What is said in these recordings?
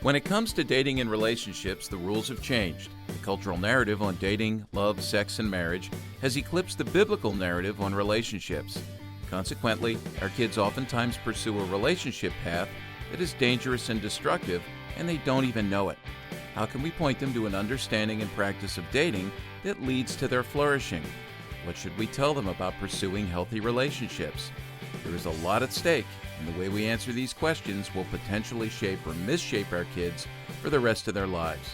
When it comes to dating and relationships, the rules have changed. The cultural narrative on dating, love, sex, and marriage has eclipsed the biblical narrative on relationships. Consequently, our kids oftentimes pursue a relationship path that is dangerous and destructive, and they don't even know it. How can we point them to an understanding and practice of dating that leads to their flourishing? What should we tell them about pursuing healthy relationships? There is a lot at stake, and the way we answer these questions will potentially shape or misshape our kids for the rest of their lives.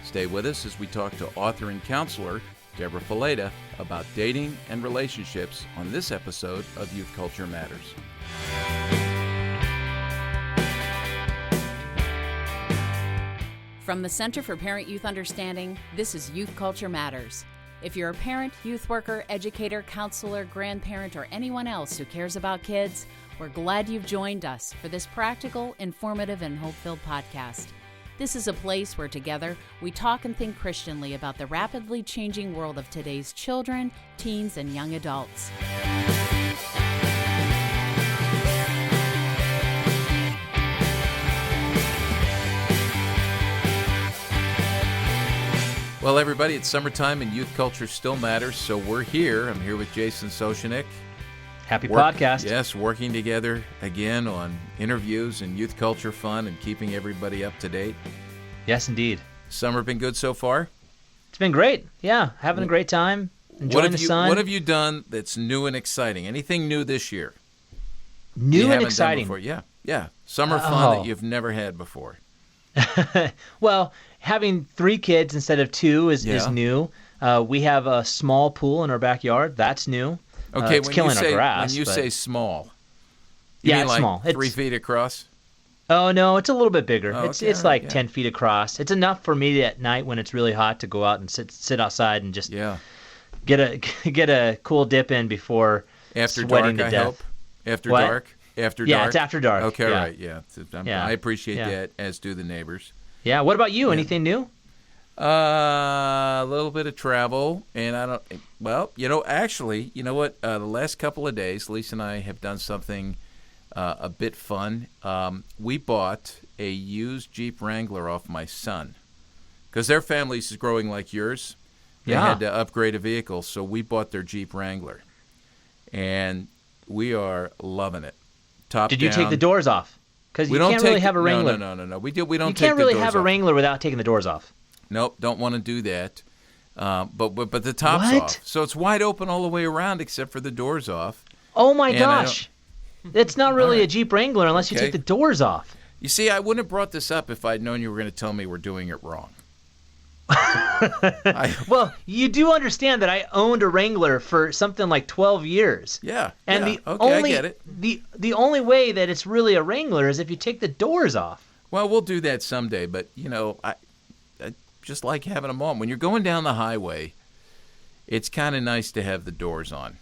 Stay with us as we talk to author and counselor Debra Fileta about dating and relationships on this episode of Youth Culture Matters. From the Center for Parent-Youth Understanding, this is Youth Culture Matters. If you're a parent, youth worker, educator, counselor, grandparent, or anyone else who cares about kids, we're glad you've joined us for this practical, informative, and hope-filled podcast. This is a place where together we talk and think Christianly about the rapidly changing world of today's children, teens, and young adults. Well, everybody, it's summertime and youth culture still matters, so we're here. I'm here with Jason Sochanek. Happy podcast. Yes, working together again on interviews and youth culture fun and keeping everybody up to date. Yes, indeed. Summer been good so far? It's been great. Yeah, having a great time, enjoying the sun. What have you done that's new and exciting? Anything new this year? New and exciting? Yeah. Summer fun that you've never had before. Well, having 3 kids instead of 2 is new. We have a small pool in our backyard. That's new. Okay, it's killing our grass. When you say small, you mean it's like small. It's 3 feet across? Oh, no, it's a little bit bigger. Oh, it's like 10 feet across. It's enough for me at night when it's really hot to go out and sit outside and just get a cool dip in before sweating to death. After dark? After dark? Yeah, it's after dark. Okay, right, yeah. I appreciate that, as do the neighbors. Yeah, what about you? Anything new? A little bit of travel, and actually, you know what? The last couple of days, Lisa and I have done something a bit fun. We bought a used Jeep Wrangler off my son, because their family is growing like yours. They had to upgrade a vehicle, so we bought their Jeep Wrangler, and we are loving it. Did you take the doors off? Because you can't really have a Wrangler. No. We don't. You can't really have a Wrangler without taking the doors off. Nope, don't want to do that. But the top's off, so it's wide open all the way around except for the doors off. Oh my gosh, it's not really a Jeep Wrangler unless you take the doors off. You see, I wouldn't have brought this up if I'd known you were going to tell me we're doing it wrong. Well, you do understand that I owned a Wrangler for something like 12 years. Yeah. And I get it. The only way that it's really a Wrangler is if you take the doors off. Well, we'll do that someday, but I just like having them on. When you're going down the highway, it's kind of nice to have the doors on.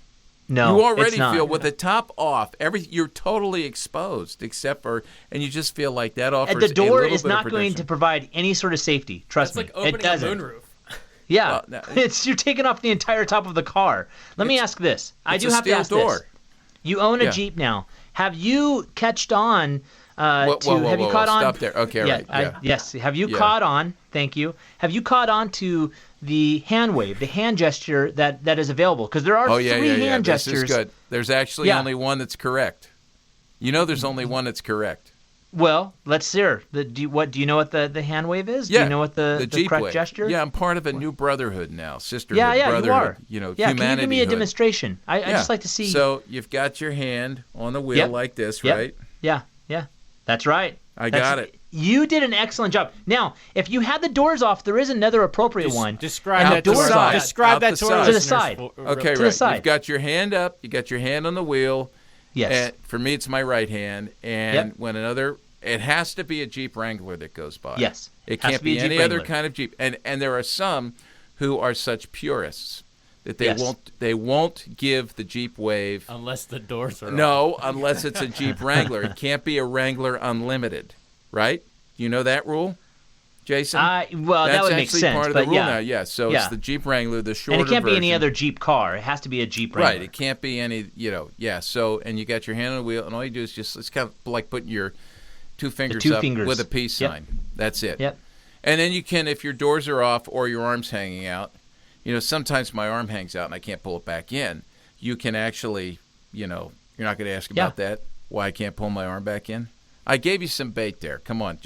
No, you already it's not. feel with the top off, you're totally exposed, and you just feel like that offers the door a little is bit not of going to provide any sort of safety. Trust me, it's like opening it doesn't. a moonroof. Yeah, you're taking off the entire top of the car. Let me ask this. I do have to ask this. You own a Jeep now. Have you catched on? Have you caught on? Stop there. Okay, right. Yes. Have you caught on? Thank you. Have you caught on to the hand wave, the hand gesture that is available? Because there are 3 hand gestures. This is good. There's actually only one that's correct. There's only one that's correct. Well, let's hear. Do you know what the hand wave is? Yeah. Do you know what the correct wave. gesture? Yeah, I'm part of a new brotherhood now, sisterhood, brotherhood. You are. Can you give me a demonstration? I just like to see. So you've got your hand on the wheel like this, right? Yeah. That's right. I got it. You did an excellent job. Now, if you had the doors off, there is another appropriate one. Describe that to the side. Okay, to right. the side. You've got your hand up. You got your hand on the wheel. Yes. And for me, it's my right hand. And when it has to be a Jeep Wrangler that goes by. Yes. It can't be any other kind of Jeep. And there are some who are such purists that they won't give the Jeep Wave unless the doors are off. Unless it's a Jeep Wrangler. It can't be a Wrangler Unlimited, right? You know that rule, Jason? That would make sense. That's actually part of the rule now. Yeah, so it's the Jeep Wrangler, the shorter version. And it can't version. be any other Jeep car. It has to be a Jeep Wrangler. Right, it can't be any, So, and you got your hand on the wheel, and all you do is it's kind of like putting your two fingers two up fingers. with a peace sign. That's it. Yep. And then you can, if your doors are off or your arm's hanging out, sometimes my arm hangs out and I can't pull it back in. You can actually, you're not going to ask about that, why I can't pull my arm back in? I gave you some bait there. Come on,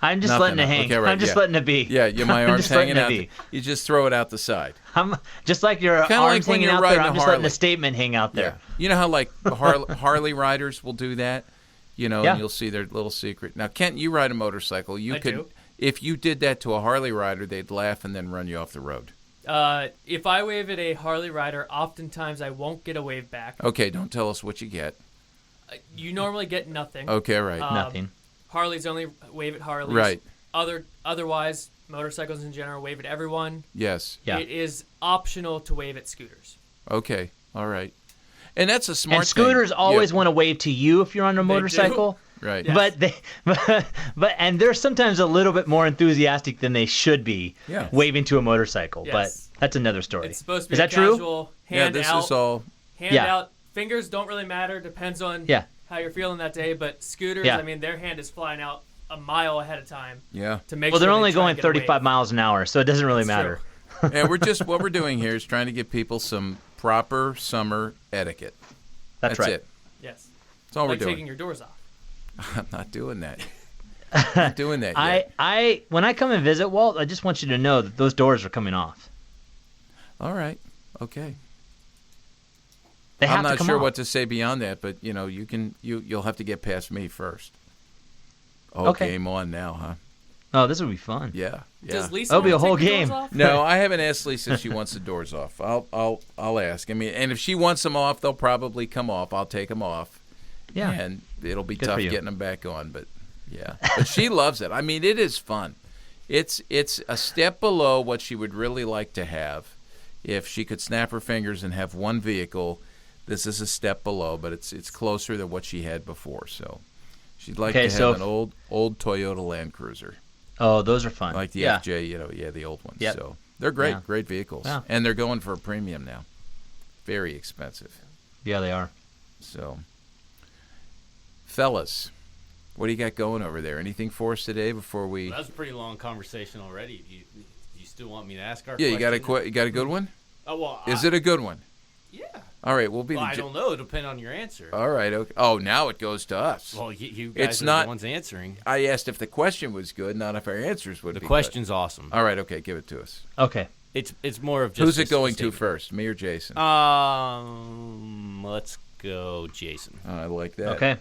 I'm just letting it hang. Okay, right, I'm just letting it be. Yeah, my arm's hanging out. You just throw it out the side. I'm just like your arm's hanging out there. I'm just letting the statement hang out there. Yeah. You know how like Harley riders will do that? And you'll see their little secret. Now, Kent, you ride a motorcycle. I do. If you did that to a Harley rider, they'd laugh and then run you off the road. If I wave at a Harley rider, oftentimes I won't get a wave back. Okay, don't tell us what you get. You normally get nothing. Okay, right. Nothing. Harleys only wave at Harleys. Right. Otherwise, motorcycles in general wave at everyone. Yes. Yeah. It is optional to wave at scooters. Okay. All right. And that's a smart And scooters thing. always want to wave to you if you're on a motorcycle. Right. Yes. But they're sometimes a little bit more enthusiastic than they should be waving to a motorcycle. Yes. But that's another story. It's supposed to be is that casual, true? hand this out. Is all. Hand out. Fingers don't really matter. Depends on how you're feeling that day. But scooters, I mean, their hand is flying out a mile ahead of time. Yeah. To make well, sure they're only try going to get a 35 wave. miles an hour, so it doesn't really matter. And what we're doing here is trying to give people some proper summer etiquette. That's right. It. Yes. That's all like we're doing. taking your doors off. I'm not doing that. I'm not doing that yet. When I come and visit, Walt, I just want you to know that those doors are coming off. All right. Okay. They have I'm to not come sure off. what to say beyond that, but you'll have to get past me first. Oh, Okay. Game on now, huh? Oh, this would be fun. Yeah. Does Lisa That'll be a want to whole take the doors game. off? No, I haven't asked Lisa if she wants the doors off. I'll ask. I mean, and if she wants them off, they'll probably come off. I'll take them off. Yeah. And it'll be Good tough for you. getting them back on, but yeah. But she loves it. I mean, it is fun. It's a step below what she would really like to have. If she could snap her fingers and have one vehicle, this is a step below, but it's closer than what she had before. So she'd like to have an old Toyota Land Cruiser. Oh, those are fun. Like the FJ, the old ones. Yep. So they're great, Yeah. great vehicles. Yeah. And they're going for a premium now. Very expensive. Yeah, they are. So, fellas, what do you got going over there? Anything for us today before we... Well, that was a pretty long conversation already. You still want me to ask our Yeah, question? you got a good one? Oh, well, Is it a good one? Yeah. All right, we'll be Well, I don't know. It'll depend on your answer. All right. Okay. Oh, now it goes to us. Well, you guys It's are not- the ones answering. I asked if the question was good, not if our answers would The be question's awesome. good. All right, okay, give it to us. Okay. It's more of just Who's it a going to statement. first, me or Jason? Let's go, Jason. I like that. Okay.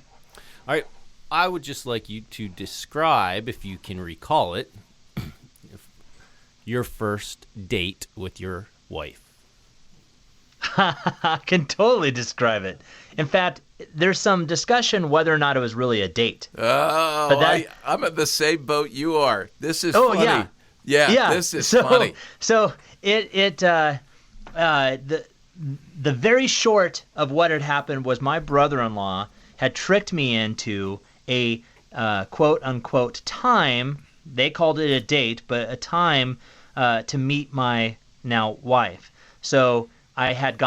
All right. I would just like you to describe, if you can recall it, your first date with your wife. I can totally describe it. In fact, there's some discussion whether or not it was really a date. Oh, But I'm in the same boat you are. This is funny. Yeah. Yeah, this is funny. So the very short of what had happened was my brother-in-law had tricked me into a quote unquote time. They called it a date, but a time to meet my now wife. So I had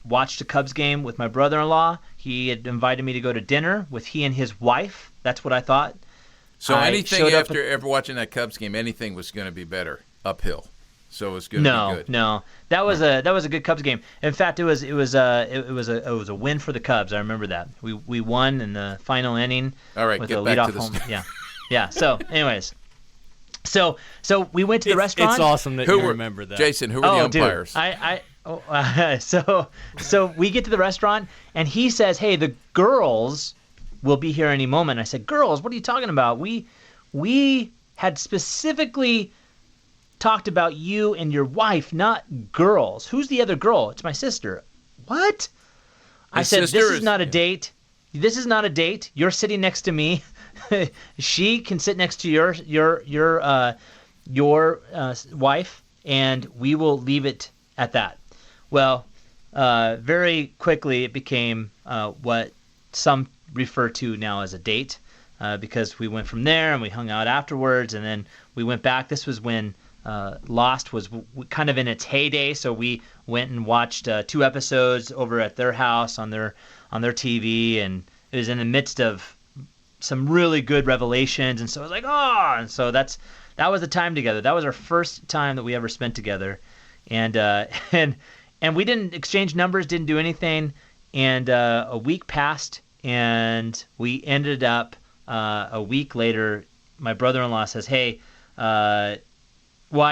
watched a Cubs game with my brother-in-law. He had invited me to go to dinner with he and his wife. That's what I thought. So I anything showed up after ever watching that Cubs game, anything was going to be better uphill. So it was going to be good. No, that was a good Cubs game. In fact, it was a win for the Cubs. I remember that we won in the final inning. All right, with get a back leadoff to the home. Yeah. So, anyways, so we went to the restaurant. It's awesome that you remember that. Jason, who were the umpires? So we get to the restaurant and he says, "Hey, the girls will be here any moment." I said, "Girls? What are you talking about? We had specifically talked about you and your wife, not girls. Who's the other girl? It's my sister." What? I said, "This is not a date. This is not a date. You're sitting next to me. She can sit next to your wife, and we will leave it at that." Well, very quickly it became what some refer to now as a date, because we went from there and we hung out afterwards, and then we went back. This was when Lost was kind of in its heyday, so we went and watched 2 episodes over at their house on their TV, and it was in the midst of some really good revelations, and so I was like, oh, and so that was the time together. That was our first time that we ever spent together, and we didn't exchange numbers, didn't do anything, and a week passed, and we ended up a week later. My brother-in-law says, hey, I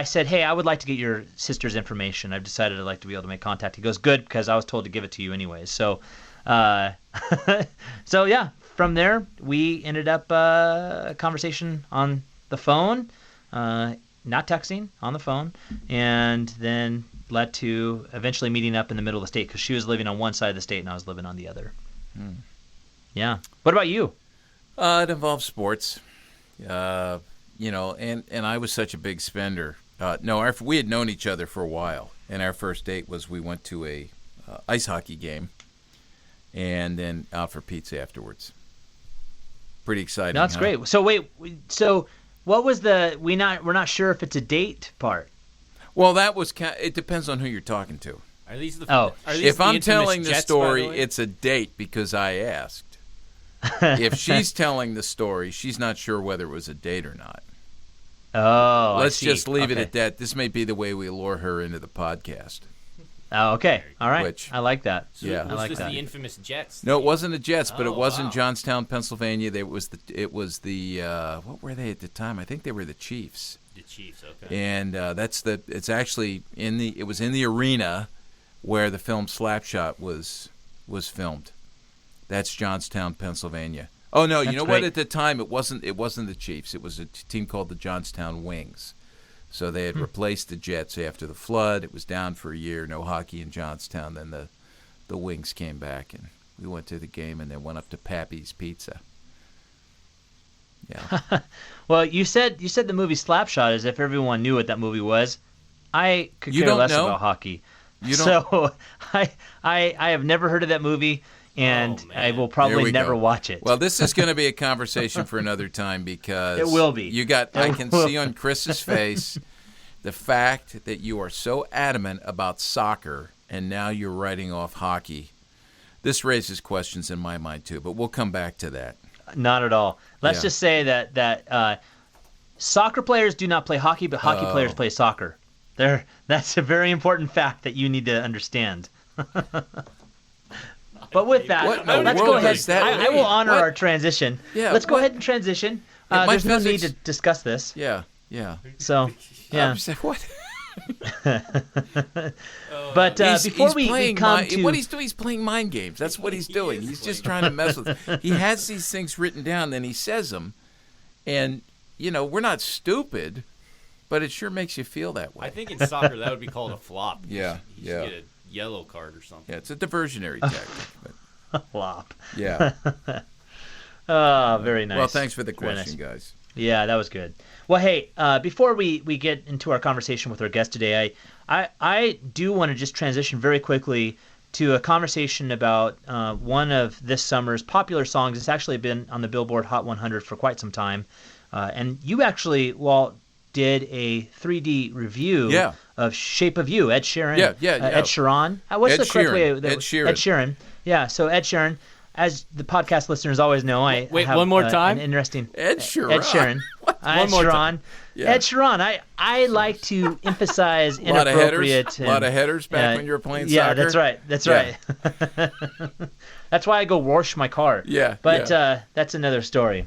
said, hey, I would like to get your sister's information. I've decided I'd like to be able to make contact. He goes, good, because I was told to give it to you anyways. So, so yeah, from there, we ended up a conversation on the phone, not texting, on the phone, and then led to eventually meeting up in the middle of the state because she was living on one side of the state and I was living on the other. Yeah. What about you? It involves sports. And I was such a big spender. We had known each other for a while, and our first date was we went to a ice hockey game, and then out for pizza afterwards. Pretty exciting. No, that's great. So wait, what was we're not sure if it's a date part? Well, it depends on who you're talking to. If I'm telling the story, it's a date because I asked. If she's telling the story, she's not sure whether it was a date or not. Oh, Let's just leave it at that. This may be the way we lure her into the podcast. Oh, okay. All right. I like that. So I like that. The infamous Jets? No, it wasn't the Jets, but it was in Johnstown, Pennsylvania. It was the what were they at the time? I think they were the Chiefs. The Chiefs, okay. And it's actually it was in the arena where the film Slapshot was filmed. That's Johnstown, Pennsylvania. Oh no, you know what? At the time, it wasn't the Chiefs. It was a team called the Johnstown Wings. So they had replaced the Jets after the flood. It was down for a year, no hockey in Johnstown. Then the Wings came back, and we went to the game, and then went up to Pappy's Pizza. Yeah. Well, you said the movie Slapshot as if everyone knew what that movie was. I could care less about hockey. So I have never heard of that movie. And I will probably never watch it. Well, this is going to be a conversation for another time because it will be. I can see on Chris's face the fact that you are so adamant about soccer and now you're writing off hockey. This raises questions in my mind too, but we'll come back to that. Not at all. Let's just say that soccer players do not play hockey, but hockey players play soccer. That's a very important fact that you need to understand. But with that, let's go ahead. I will honor our transition. Yeah, let's go ahead and transition. There's no need to discuss this. Yeah. So, yeah. What? But before we come to... What he's doing, he's playing mind games. That's what he's doing. He's just trying to mess with us. He has these things written down, then he says them. And, we're not stupid, but it sure makes you feel that way. I think in soccer that would be called a flop. Yeah. You should get a yellow card or something. Yeah, it's a diversionary tactic. A flop. Yeah. Oh, very nice. Well, thanks for the question, guys. Yeah, that was good. Well, hey, before we get into our conversation with our guest today, I do want to just transition very quickly to a conversation about one of this summer's popular songs. It's actually been on the Billboard Hot 100 for quite some time. And you actually, Walt, did a 3D review of Shape of You, Ed Sheeran. Yeah. Ed Sheeran. What's Ed the correct way? Ed Sheeran. Ed Sheeran. Yeah, so Ed Sheeran. As the podcast listeners always know, I have one more time. An interesting Ed Sheeran. Ed Sheeran. One more time. Yeah. Ed Sheeran. I like to emphasize inappropriate. A lot of headers back when you were playing soccer. Yeah, that's right. Right. That's why I go wash my car. Yeah. But that's another story.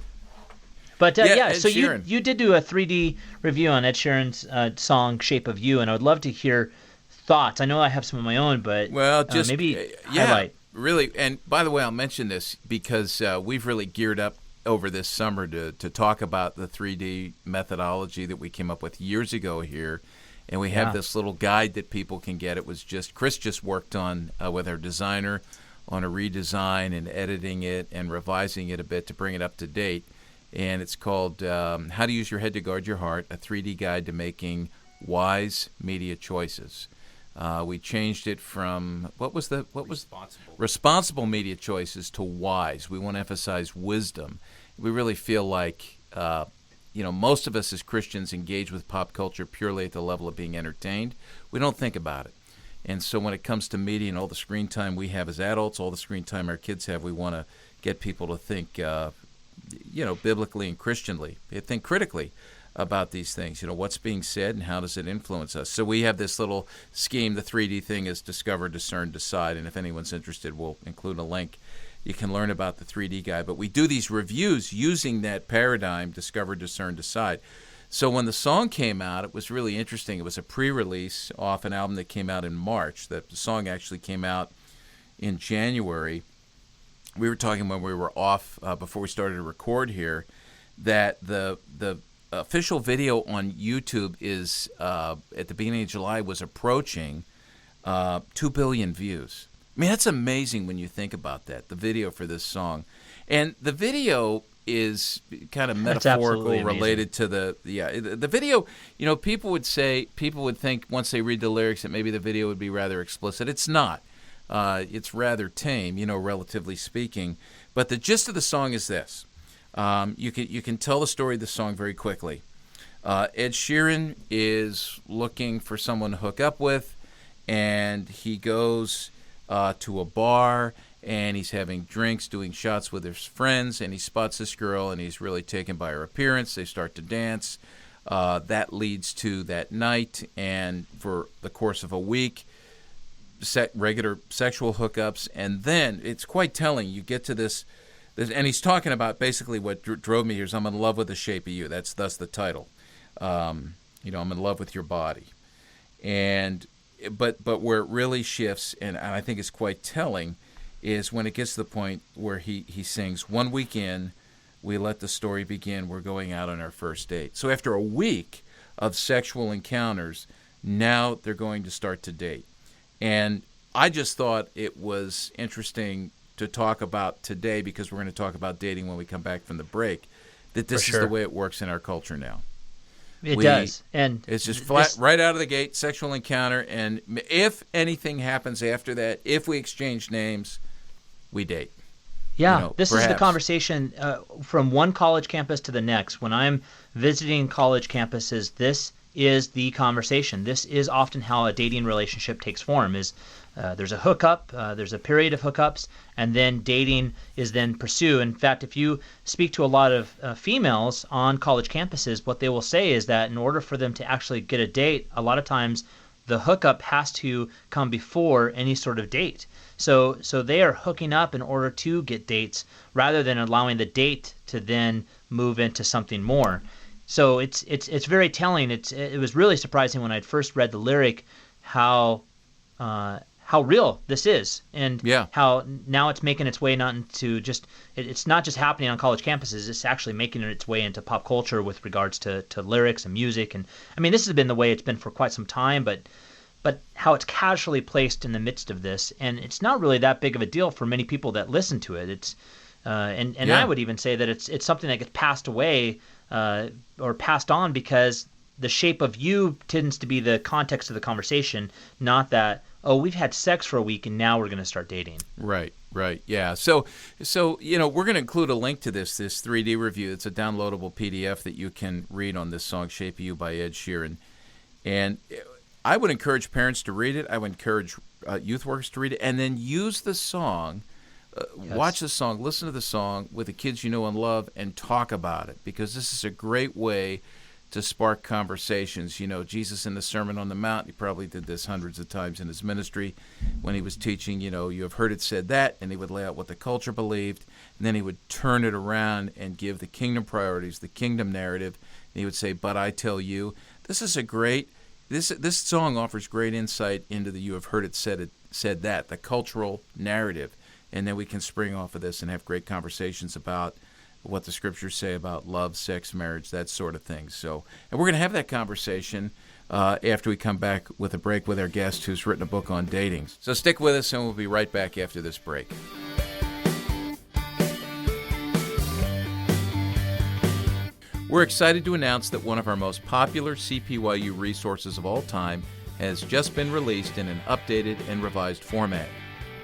But so you did do a 3D review on Ed Sheeran's song "Shape of You," and I would love to hear thoughts. I know I have some of my own, but maybe highlight. Really, and by the way, I'll mention this because we've really geared up over this summer to talk about the 3D methodology that we came up with years ago here, and we have this little guide that people can get. It was Chris just worked on with our designer on a redesign and editing it and revising it a bit to bring it up to date. And it's called How to Use Your Head to Guard Your Heart, a 3D guide to making wise media choices. We changed it from responsible media choices to wise. We want to emphasize wisdom. We really feel like most of us as Christians engage with pop culture purely at the level of being entertained. We don't think about it. And so when it comes to media and all the screen time we have as adults, all the screen time our kids have, we want to get people to think biblically and Christianly. Think critically about these things. What's being said and how does it influence us? So we have this little scheme. The 3D thing is discover, discern, decide. And if anyone's interested, we'll include a link. You can learn about the 3D guide. But we do these reviews using that paradigm, discover, discern, decide. So when the song came out, it was really interesting. It was a pre-release off an album that came out in March. The song actually came out in January. We were talking when we were off before we started to record here that the official video on YouTube is at the beginning of July was approaching 2 billion views. I mean, that's amazing when you think about that, the video for this song. And the video is kind of metaphorical related to the video. People would think once they read the lyrics that maybe the video would be rather explicit. It's not. It's rather tame, relatively speaking. But the gist of the song is this. You can tell the story of the song very quickly. Ed Sheeran is looking for someone to hook up with, and he goes to a bar, and he's having drinks, doing shots with his friends, and he spots this girl, and he's really taken by her appearance. They start to dance. That leads to that night, and for the course of a week, regular sexual hookups, and then it's quite telling. You get to this, and he's talking about basically what drove me here is I'm in love with the shape of you. That's thus the title. I'm in love with your body, but where it really shifts, and I think it's quite telling, is when it gets to the point where he sings, 1 week in, we let the story begin, we're going out on our first date. So after a week of sexual encounters, now they're going to start to date. And I just thought it was interesting to talk about today, because we're going to talk about dating when we come back from the break, that this is the way it works in our culture now. It does. And it's just flat, right out of the gate, sexual encounter, and if anything happens after that, if we exchange names, we date. Yeah, this is the conversation from one college campus to the next. When I'm visiting college campuses, this is the conversation. This is often how a dating relationship takes form, is there's a hookup, there's a period of hookups, and then dating is then pursued. In fact, if you speak to a lot of females on college campuses, what they will say is that in order for them to actually get a date, a lot of times the hookup has to come before any sort of date. So they are hooking up in order to get dates rather than allowing the date to then move into something more. So it's very telling. It was really surprising when I'd first read the lyric how real this is, and how now it's making its way not into just it's not just happening on college campuses. It's actually making its way into pop culture with regards to lyrics and music. And I mean, this has been the way it's been for quite some time, but how it's casually placed in the midst of this, and it's not really that big of a deal for many people that listen to it. It's I would even say that it's something that gets passed away or passed on because the shape of you tends to be the context of the conversation, not that, oh, we've had sex for a week and now we're going to start dating. Right, yeah. So we're going to include a link to this 3D review. It's a downloadable PDF that you can read on this song, Shape of You by Ed Sheeran. And I would encourage parents to read it. I would encourage youth workers to read it, and then use the song, watch the song, listen to the song with the kids you know and love, and talk about it, because this is a great way to spark conversations. Jesus in the Sermon on the Mount, he probably did this hundreds of times in his ministry when he was teaching, you have heard it said that, and he would lay out what the culture believed, and then he would turn it around and give the kingdom priorities, the kingdom narrative, and he would say, but I tell you. This is a great... This song offers great insight into the you have heard it said that, the cultural narrative, and then we can spring off of this and have great conversations about what the scriptures say about love, sex, marriage, that sort of thing. So, and we're going to have that conversation after we come back with a break with our guest who's written a book on dating. So stick with us, and we'll be right back after this break. We're excited to announce that one of our most popular CPYU resources of all time has just been released in an updated and revised format.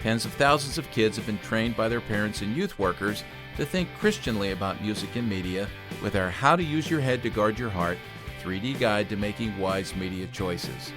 Tens of thousands of kids have been trained by their parents and youth workers to think Christianly about music and media with our How to Use Your Head to Guard Your Heart 3D Guide to Making Wise Media Choices.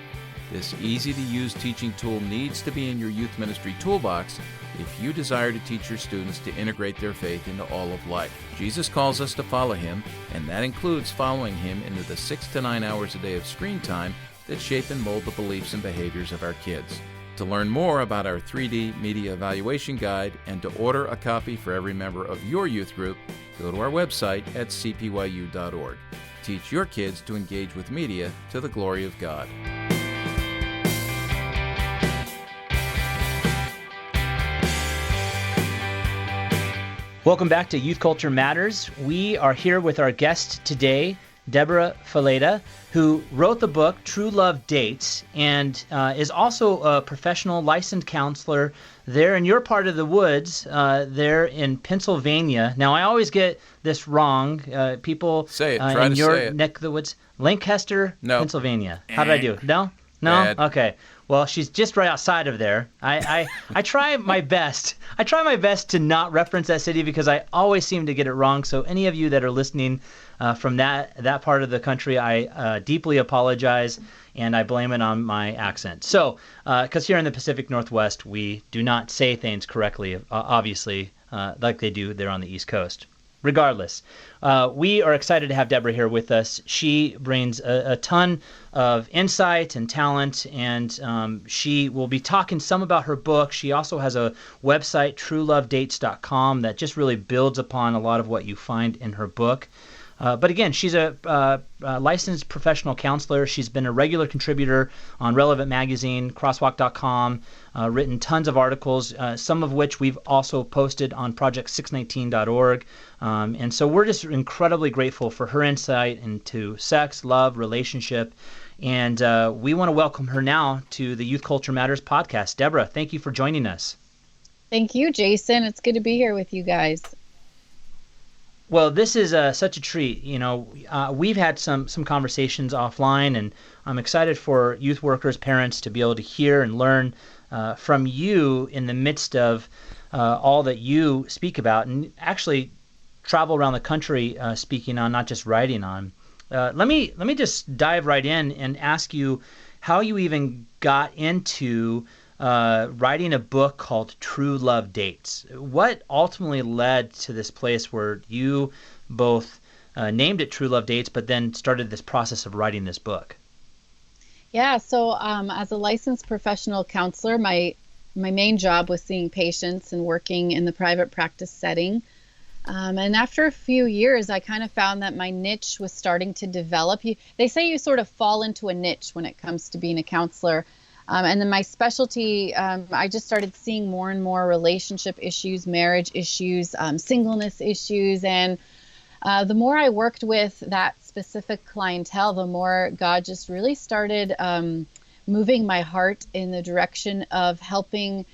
This easy-to-use teaching tool needs to be in your youth ministry toolbox if you desire to teach your students to integrate their faith into all of life. Jesus calls us to follow him, and that includes following him into the 6 to 9 hours a day of screen time that shape and mold the beliefs and behaviors of our kids. To learn more about our 3D Media Evaluation Guide and to order a copy for every member of your youth group, go to our website at cpyu.org. Teach your kids to engage with media to the glory of God. Welcome back to Youth Culture Matters. We are here with our guest today, Debra Fileta, who wrote the book True Love Dates and is also a professional licensed counselor there in your part of the woods, there in Pennsylvania. Now, I always get this wrong. People say it. In your neck of the woods. Lancaster, no. Pennsylvania. How did I do? No? Bad. Okay. Well, she's just right outside of there. I try my best. I try my best to not reference that city because I always seem to get it wrong. So any of you that are listening from that part of the country, I deeply apologize, and I blame it on my accent. So, because here in the Pacific Northwest, we do not say things correctly, obviously, like they do there on the East Coast. Regardless, we are excited to have Debra here with us. She brings a ton of insight and talent, and she will be talking some about her book. She also has a website, truelovedates.com, that just really builds upon a lot of what you find in her book. But again, she's a licensed professional counselor. She's been a regular contributor on Relevant Magazine, crosswalk.com, written tons of articles, some of which we've also posted on project619.org. And so we're just incredibly grateful for her insight into sex, love, relationship. And we want to welcome her now to the Youth Culture Matters podcast. Debra, thank you for joining us. Thank you, Jason. It's good to be here with you guys. Well, this is such a treat. You know, we've had some conversations offline, and I'm excited for youth workers, parents to be able to hear and learn from you in the midst of all that you speak about, and actually travel around the country speaking on, not just writing on. Let me just dive right in and ask you how you even got into writing a book called True Love Dates. What ultimately led to this place where you both named it True Love Dates, but then started this process of writing this book? Yeah, so as a licensed professional counselor, my main job was seeing patients and working in the private practice setting. And after a few years, I kind of found that my niche was starting to develop. They say you sort of fall into a niche when it comes to being a counselor. And then my specialty, I just started seeing more and more relationship issues, marriage issues, singleness issues. And the more I worked with that specific clientele, the more God just really started moving my heart in the direction of helping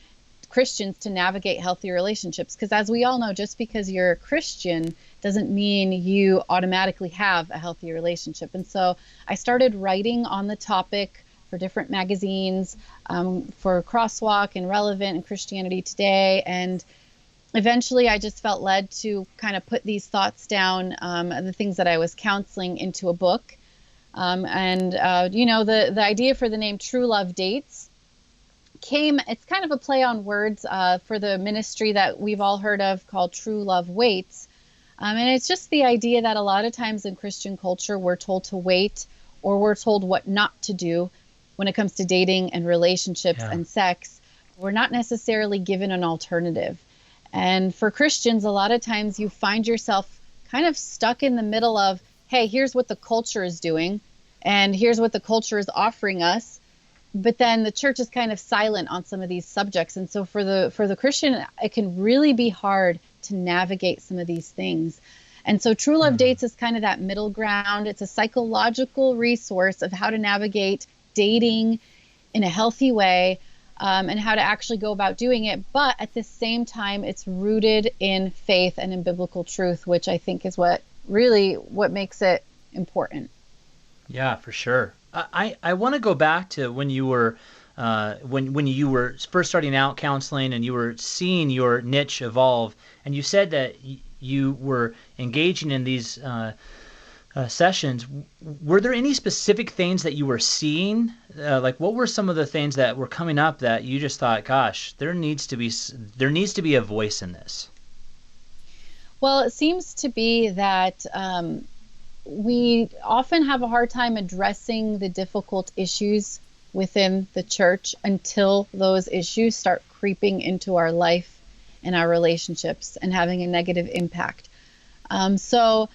Christians to navigate healthy relationships. Because as we all know, just because you're a Christian doesn't mean you automatically have a healthy relationship. And so I started writing on the topic for different magazines, for Crosswalk and Relevant and Christianity Today. And eventually I just felt led to kind of put these thoughts down, the things that I was counseling, into a book. The idea for the name True Love Dates it's kind of a play on words for the ministry that we've all heard of called True Love Waits. And it's just the idea that a lot of times in Christian culture, we're told to wait, or we're told what not to do when it comes to dating and relationships and sex. We're not necessarily given an alternative. And for Christians, a lot of times you find yourself kind of stuck in the middle of, hey, here's what the culture is doing, and here's what the culture is offering us. But then the church is kind of silent on some of these subjects. And so for the Christian, it can really be hard to navigate some of these things. And so True Love Dates is kind of that middle ground. It's a psychological resource of how to navigate dating in a healthy way, and how to actually go about doing it. But at the same time, it's rooted in faith and in biblical truth, which I think is what makes it important. Yeah, for sure. I want to go back to when you were when you were first starting out counseling and you were seeing your niche evolve, and you said that you were engaging in these sessions, were there any specific things that you were seeing? Like, what were some of the things that were coming up that you just thought, gosh, there needs to be a voice in this? Well, it seems to be that we often have a hard time addressing the difficult issues within the church until those issues start creeping into our life and our relationships and having a negative impact. So,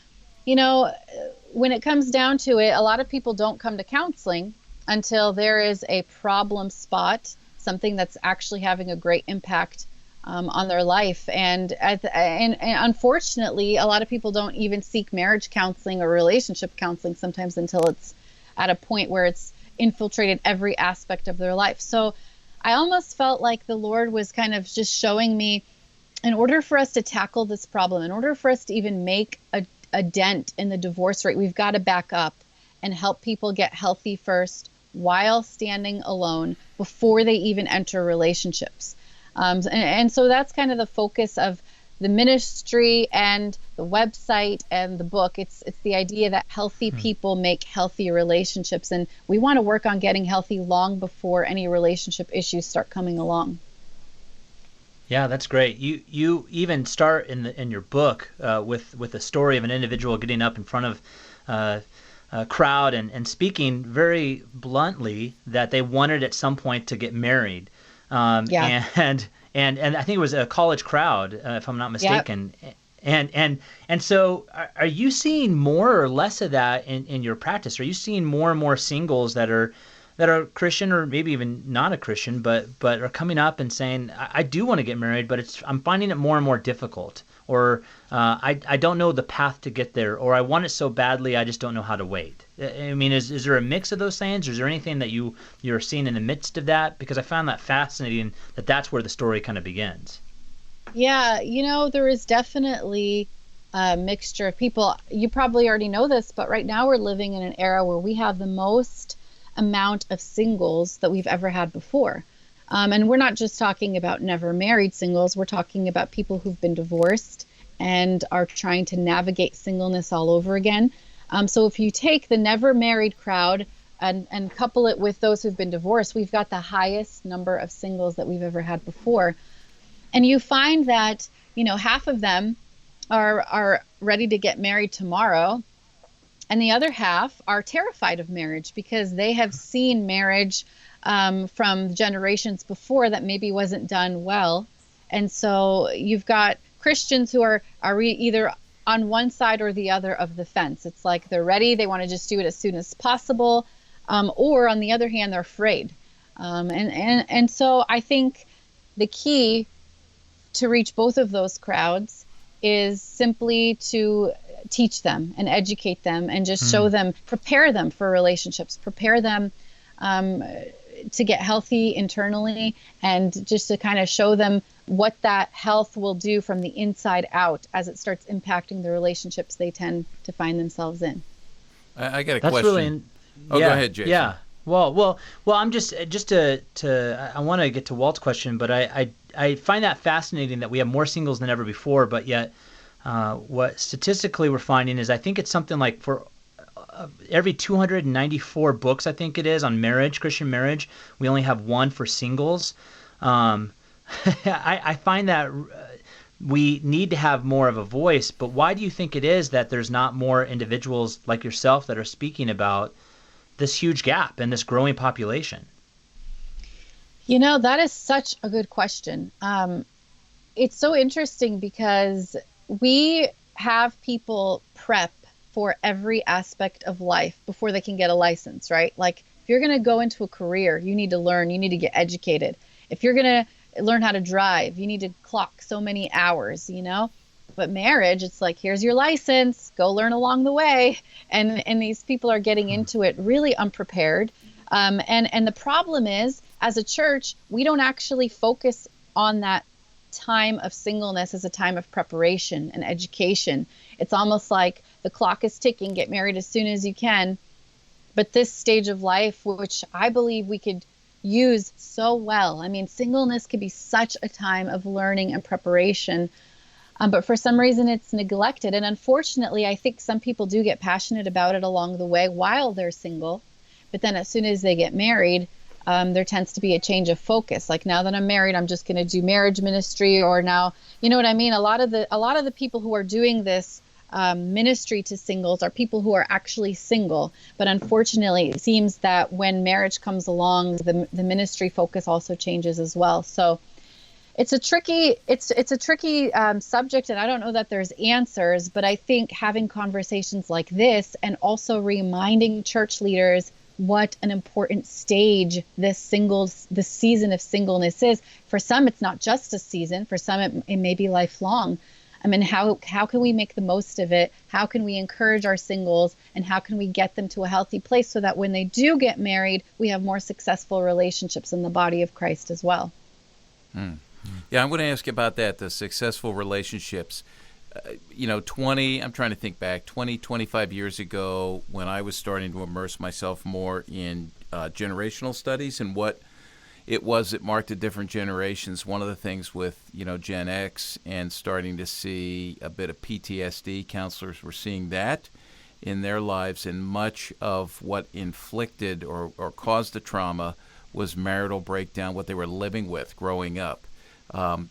when it comes down to it, a lot of people don't come to counseling until there is a problem spot, something that's actually having a great impact on their life. And unfortunately, a lot of people don't even seek marriage counseling or relationship counseling sometimes until it's at a point where it's infiltrated every aspect of their life. So I almost felt like the Lord was kind of just showing me, in order for us to tackle this problem, in order for us to even make a dent in the divorce rate, we've got to back up and help people get healthy first while standing alone before they even enter relationships. And so that's kind of the focus of the ministry and the website and the book. It's the idea that healthy people make healthy relationships, and we want to work on getting healthy long before any relationship issues start coming along. Yeah, that's great. You even start in your book with a story of an individual getting up in front of a crowd and speaking very bluntly that they wanted at some point to get married. And I think it was a college crowd, if I'm not mistaken. Yep. And so are you seeing more or less of that in your practice? Are you seeing more and more singles that are Christian or maybe even not a Christian, but are coming up and saying, I do want to get married, but I'm finding it more and more difficult, or I don't know the path to get there, or I want it so badly I just don't know how to wait? I mean, is there a mix of those things? Or is there anything that you're seeing in the midst of that? Because I found that fascinating that's where the story kind of begins. Yeah, there is definitely a mixture of people. You probably already know this, but right now we're living in an era where we have the most amount of singles that we've ever had before. And we're not just talking about never married singles. We're talking about people who've been divorced and are trying to navigate singleness all over again. So if you take the never married crowd and couple it with those who've been divorced, we've got the highest number of singles that we've ever had before. And you find that, half of them are ready to get married tomorrow, and the other half are terrified of marriage because they have seen marriage from generations before that maybe wasn't done well. And so you've got Christians who are either on one side or the other of the fence. It's like they're ready, they want to just do it as soon as possible, or on the other hand, they're afraid. And so I think the key to reach both of those crowds is simply to teach them and educate them and just show them, prepare them for relationships, prepare them to get healthy internally, and just to kind of show them what that health will do from the inside out as it starts impacting the relationships they tend to find themselves in. I got a That's question. Go ahead, Jason. Yeah. Well, I'm just to I want to get to Walt's question, but I find that fascinating that we have more singles than ever before, but yet what statistically we're finding is I think it's something like for every 294 books, I think it is, on marriage, Christian marriage, we only have one for singles. I find that we need to have more of a voice, but why do you think it is that there's not more individuals like yourself that are speaking about this huge gap and this growing population? That is such a good question. It's so interesting because we have people prep for every aspect of life before they can get a license, right? Like if you're going to go into a career, you need to learn, you need to get educated. If you're going to learn how to drive, you need to clock so many hours, But marriage, it's like, here's your license, go learn along the way. And these people are getting into it really unprepared. And the problem is, as a church, we don't actually focus on that time of singleness as a time of preparation and education. It's almost like the clock is ticking, get married as soon as you can. But this stage of life, which I believe we could use so well. I mean, singleness could be such a time of learning and preparation. But for some reason it's neglected. And unfortunately, I think some people do get passionate about it along the way while they're single. But then as soon as they get married, there tends to be a change of focus. Like, now that I'm married, I'm just going to do marriage ministry, or now, you know what I mean? A lot of the people who are doing this ministry to singles are people who are actually single. But unfortunately, it seems that when marriage comes along, the ministry focus also changes as well. So it's a tricky subject, and I don't know that there's answers, but I think having conversations like this and also reminding church leaders what an important stage this season of singleness is. For some, it's not just a season. For some, it may be lifelong. I mean, how can we make the most of it? How can we encourage our singles, and how can we get them to a healthy place so that when they do get married, we have more successful relationships in the body of Christ as well? Yeah, I'm going to ask you about that, the successful relationships. I'm trying to think back, 25 years ago, when I was starting to immerse myself more in generational studies and what it was that marked the different generations. One of the things with, Gen X and starting to see a bit of PTSD, counselors were seeing that in their lives, and much of what inflicted or caused the trauma was marital breakdown, what they were living with growing up.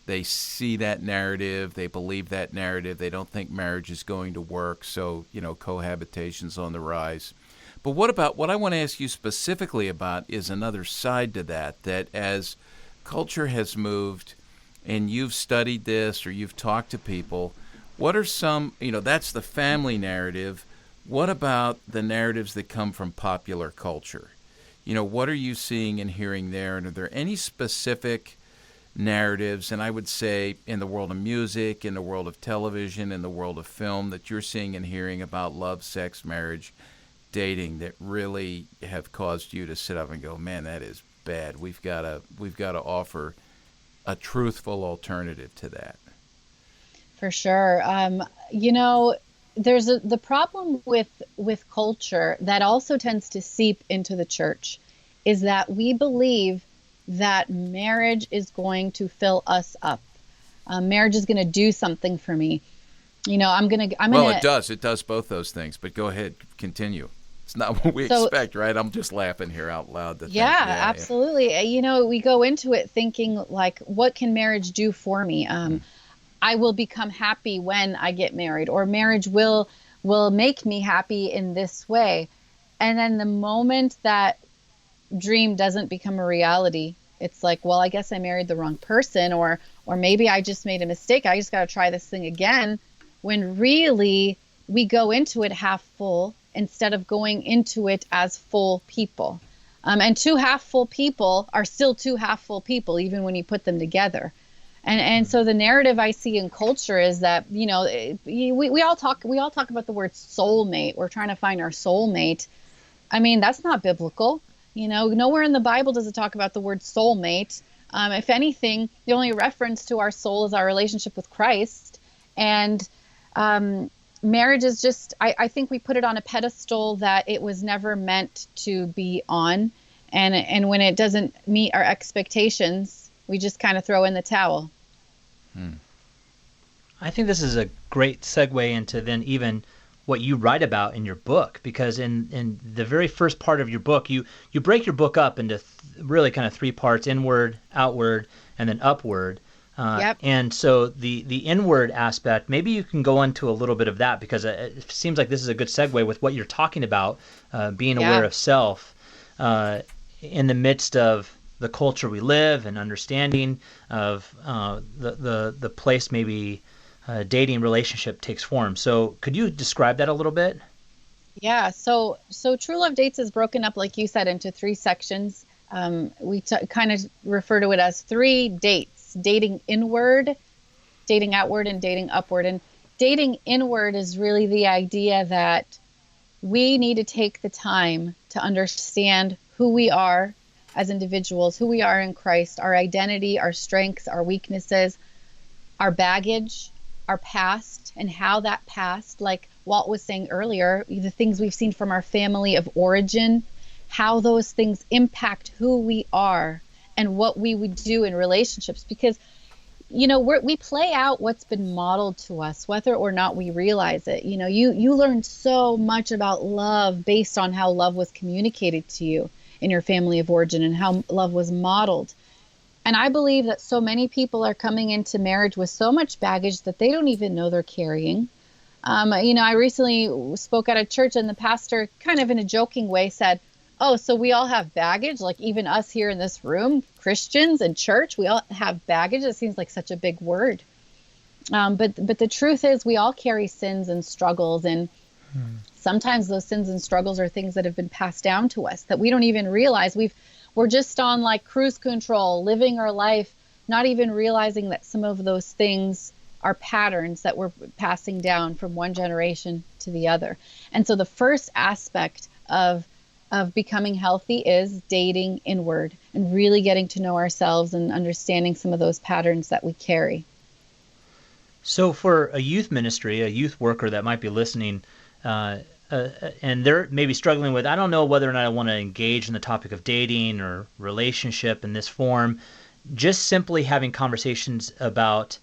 They see that narrative, they believe that narrative, they don't think marriage is going to work, so, cohabitation's on the rise. But what I want to ask you specifically about is another side to that as culture has moved and you've studied this or you've talked to people, what are some, that's the family narrative. What about the narratives that come from popular culture? What are you seeing and hearing there? And are there any specific narratives, and I would say in the world of music, in the world of television, in the world of film, that you're seeing and hearing about love, sex, marriage, dating, that really have caused you to sit up and go, man, that is bad. We've got to offer a truthful alternative to that. For sure. There's the problem with culture that also tends to seep into the church is that we believe that marriage is going to fill us up. Marriage is going to do something for me. It does. It does both those things. But go ahead, continue. It's not what we expect, right? I'm just laughing here out loud. Absolutely. Yeah. We go into it thinking, like, what can marriage do for me? I will become happy when I get married, or marriage will make me happy in this way. And then the moment that dream doesn't become a reality, it's like, well, I guess I married the wrong person, or maybe I just made a mistake. I just got to try this thing again, when really we go into it half full instead of going into it as full people. And two half full people are still two half full people, even when you put them together. And so the narrative I see in culture is that, we all talk about the word soulmate. We're trying to find our soulmate. I mean, that's not biblical. Nowhere in the Bible does it talk about the word soulmate. If anything, the only reference to our soul is our relationship with Christ. And marriage is just, I think we put it on a pedestal that it was never meant to be on. And when it doesn't meet our expectations, we just kind of throw in the towel. I think this is a great segue into then even what you write about in your book, because in the very first part of your book, you break your book up into really kind of three parts: inward, outward, and then upward. Yep. And so the inward aspect, maybe you can go into a little bit of that, because it seems like this is a good segue with what you're talking about, being aware of self in the midst of the culture we live, and understanding of the place maybe dating relationship takes form. So could you describe that a little bit? Yeah. So True Love Dates is broken up, like you said, into three sections. We kind of refer to it as 3 dates: dating inward, dating outward, and dating upward. And dating inward is really the idea that we need to take the time to understand who we are as individuals, who we are in Christ, our identity, our strengths, our weaknesses, our baggage, our past, and how that past, like Walt was saying earlier, the things we've seen from our family of origin, how those things impact who we are and what we would do in relationships. Because we play out what's been modeled to us, whether or not we realize it. You learn so much about love based on how love was communicated to you in your family of origin and how love was modeled. And I believe that so many people are coming into marriage with so much baggage that they don't even know they're carrying. I recently spoke at a church, and the pastor, kind of in a joking way, said, "Oh, so we all have baggage? Like even us here in this room, Christians and church, we all have baggage?" It seems like such a big word. But the truth is we all carry sins and struggles. And sometimes those sins and struggles are things that have been passed down to us that we don't even realize. We're just on like cruise control, living our life, not even realizing that some of those things are patterns that we're passing down from one generation to the other. And so the first aspect of becoming healthy is dating inward and really getting to know ourselves and understanding some of those patterns that we carry. So for a youth ministry, a youth worker that might be listening, and they're maybe struggling with, I don't know whether or not I want to engage in the topic of dating or relationship in this form, just simply having conversations about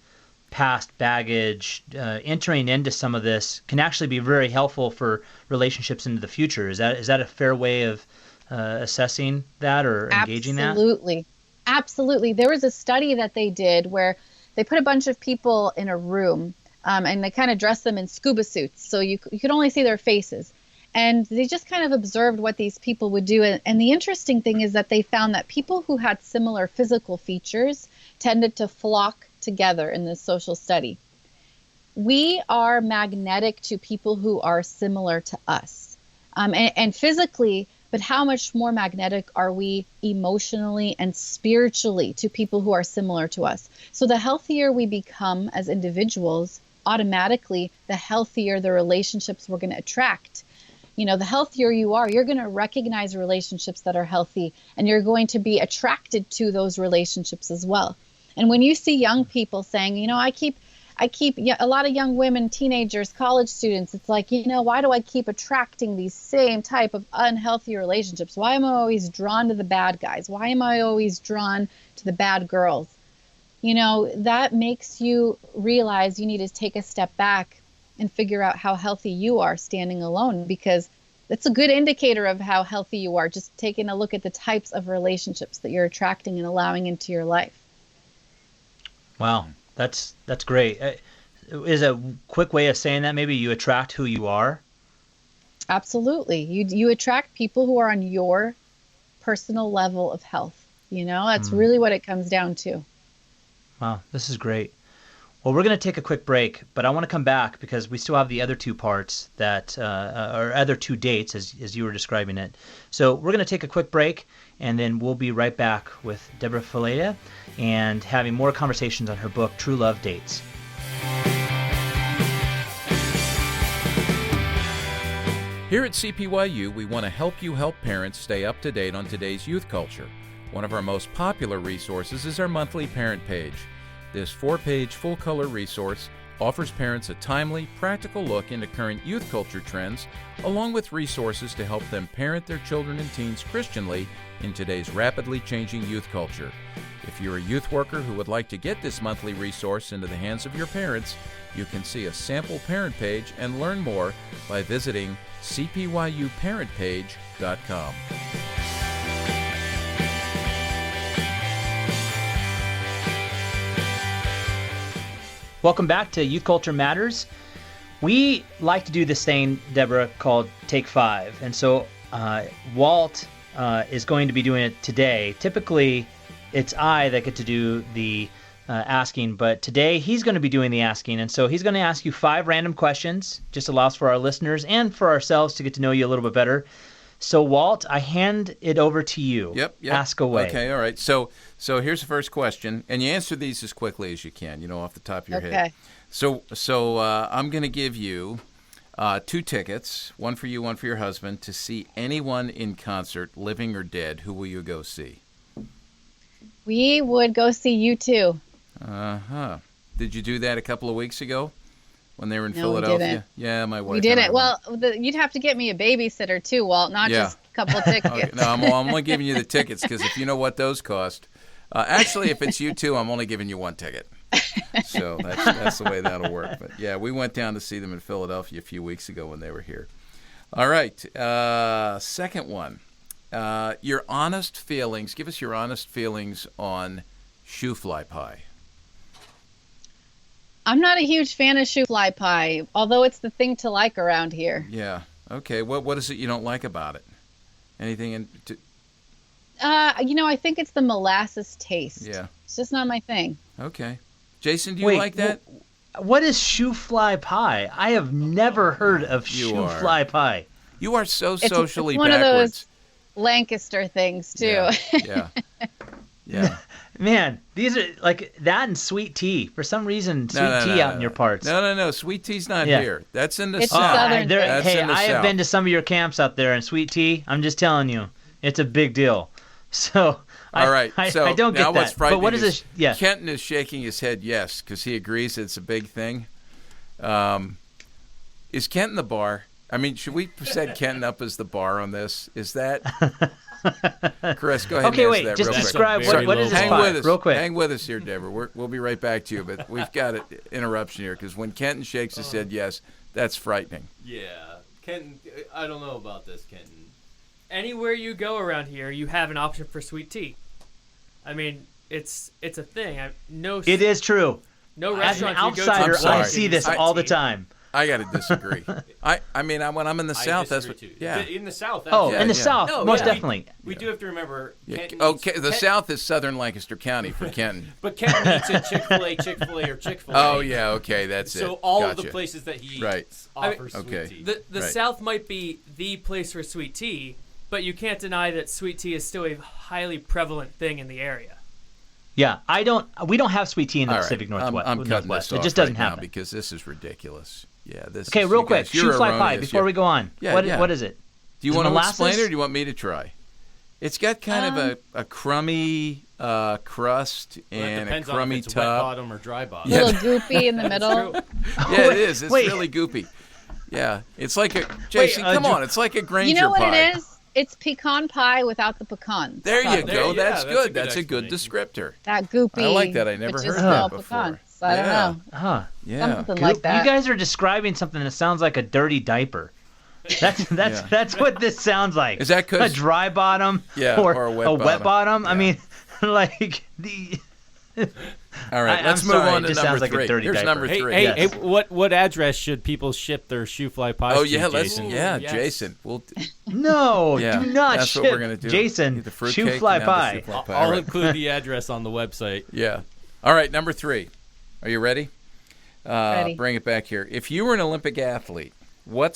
past baggage, entering into some of this can actually be very helpful for relationships into the future. Is that a fair way of assessing that or engaging that? Absolutely. There was a study that they did where they put a bunch of people in a room and they kind of dressed them in scuba suits, so you could only see their faces. And they just kind of observed what these people would do. And the interesting thing is that they found that people who had similar physical features tended to flock together in this social study. We are magnetic to people who are similar to us, and physically, but how much more magnetic are we emotionally and spiritually to people who are similar to us? So the healthier we become as individuals, automatically, the healthier the relationships we're going to attract. The healthier you are, you're going to recognize relationships that are healthy, and you're going to be attracted to those relationships as well. And when you see young people saying, I keep a lot of young women, teenagers, college students, it's like, why do I keep attracting these same type of unhealthy relationships? Why am I always drawn to the bad guys? Why am I always drawn to the bad girls? That makes you realize you need to take a step back and figure out how healthy you are standing alone, because that's a good indicator of how healthy you are, just taking a look at the types of relationships that you're attracting and allowing into your life. Wow, that's great. Is a quick way of saying that maybe you attract who you are? Absolutely. You attract people who are on your personal level of health. That's really what it comes down to. Wow, this is great. Well, we're going to take a quick break, but I want to come back because we still have the other two parts that or other two dates as you were describing it. So we're going to take a quick break, and then we'll be right back with Debra Fileta and having more conversations on her book, True Love Dates. Here at CPYU, we want to help you help parents stay up to date on today's youth culture. One of our most popular resources is our monthly parent page. This 4-page full-color resource offers parents a timely, practical look into current youth culture trends, along with resources to help them parent their children and teens Christianly in today's rapidly changing youth culture. If you're a youth worker who would like to get this monthly resource into the hands of your parents, you can see a sample parent page and learn more by visiting cpyuparentpage.com. Welcome back to Youth Culture Matters. We like to do this thing, Debra, called Take 5. And so Walt is going to be doing it today. Typically, it's I that get to do the asking, but today he's going to be doing the asking. And so he's going to ask you 5 random questions, just allows for our listeners and for ourselves to get to know you a little bit better. So, Walt, I hand it over to you. Yep. Ask away. Okay, all right. So here's the first question, and you answer these as quickly as you can, off the top of your head. So I'm going to give you 2 tickets, one for you, one for your husband, to see anyone in concert, living or dead. Who will you go see? We would go see U2. Uh-huh. Did you do that a couple of weeks ago? When they were in No, Philadelphia? we didn't. Yeah, my wife. We didn't. Well, you'd have to get me a babysitter too, Walt, not just a couple of tickets. Okay. No, I'm only giving you the tickets because if you know what those cost. Actually, if it's U2, I'm only giving you 1 ticket. So that's the way that'll work. But yeah, we went down to see them in Philadelphia a few weeks ago when they were here. All right, second one. Your honest feelings. Give us your honest feelings on shoe fly pie. I'm not a huge fan of shoe fly pie, although it's the thing to like around here. Yeah. Okay. What is it you don't like about it? Anything in? I think it's the molasses taste. Yeah. It's just not my thing. Okay. Jason, do you like that? What is shoe fly pie? I have never heard of shoe fly pie. You are so socially it's one backwards. Of those Lancaster things too. Yeah. Man, these are like that and sweet tea. For some reason, sweet tea out in your parts. No. Sweet tea's not here. That's in the it's South. Southern Hey, I have been to some of your camps out there, and sweet tea, I'm just telling you, it's a big deal. So, all right. I So don't get now that. What's frightening but what is this? Yeah. Kenton is shaking his head yes because he agrees it's a big thing. Is Kenton the bar? I mean, should we set Kenton up as the bar on this? Is that... Chris, go ahead and answer that just real describe quick. what is this Hang pie, with us, real quick. Hang with us here, Deborah. We'll be right back to you, but we've got an interruption here because when Kenton shakes his head yes, that's frightening. Yeah. Kenton, I don't know about this, Kenton. Anywhere you go around here, you have an option for sweet tea. I mean, it's a thing. It is true. No As an restaurant you outsider, go to. I see this all the time. I got to disagree. I mean, when I'm in the South, that's what. Too. Yeah. In the South. South, No, most definitely. We do have to remember. The South is Southern Lancaster County for Kenton. But Kenton eats at Chick-fil-A, or Chick-fil-A. Oh yeah, okay, that's it. So all of Gotcha. the places that he Right. eats offer sweet tea. The South might be the place for sweet tea, but you can't deny that sweet tea is still a highly prevalent thing in the area. Yeah, we don't have sweet tea in the All Pacific right. Northwest. I'm cutting this off it just doesn't right now happen because this is ridiculous. Yeah, this. Okay, is, real you quick, guys, you're shoe fly pie erroneous. before we go on. Yeah, What is it? Do you Is want it to molasses? explain it, or do you want me to try? It's got kind of a crummy crust and a crummy on if it's top. wet bottom or dry bottom. A little goopy in the middle. Yeah, it is. It's really goopy. Yeah, it's like a Jason. Come on, it's like a Granger pie. You know what it is? It's pecan pie without the pecans. There you go. That's good. That's a good descriptor. That goopy. I like that. I never heard that before. Pecans. I don't know. Yeah. Something like that. You guys are describing something that sounds like a dirty diaper. That's what this sounds like. Is that 'cause a dry bottom? or a wet bottom? Yeah. I mean, like the. All right, let's move on to number three. Here's number three. Hey, what address should people ship their shoe fly pies to, Jason? Yes. Jason. No, Yeah, do not that's ship what we're gonna do. Jason, The fruit shoe cake, fly now the pie. shoe fly pie. I'll Right. include the address on the website. Yeah. All right, number three. Are you ready? Ready. Bring it back here. If you were an Olympic athlete, in what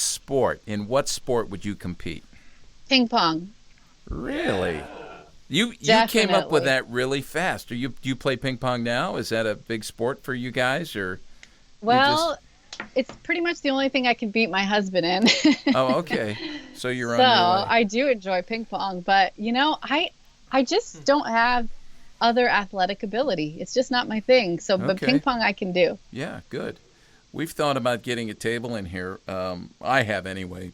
sport would you compete? Ping pong. Really? You came up with that really fast. Do you play ping pong now? Is that a big sport for you guys, or? Well, it's pretty much the only thing I can beat my husband in. Oh, okay. So you're on So your way. I do enjoy ping pong, but I just don't have other athletic ability. It's just not my thing. So, but Okay. ping pong I can do. Yeah, good. We've thought about getting a table in here. I have anyway.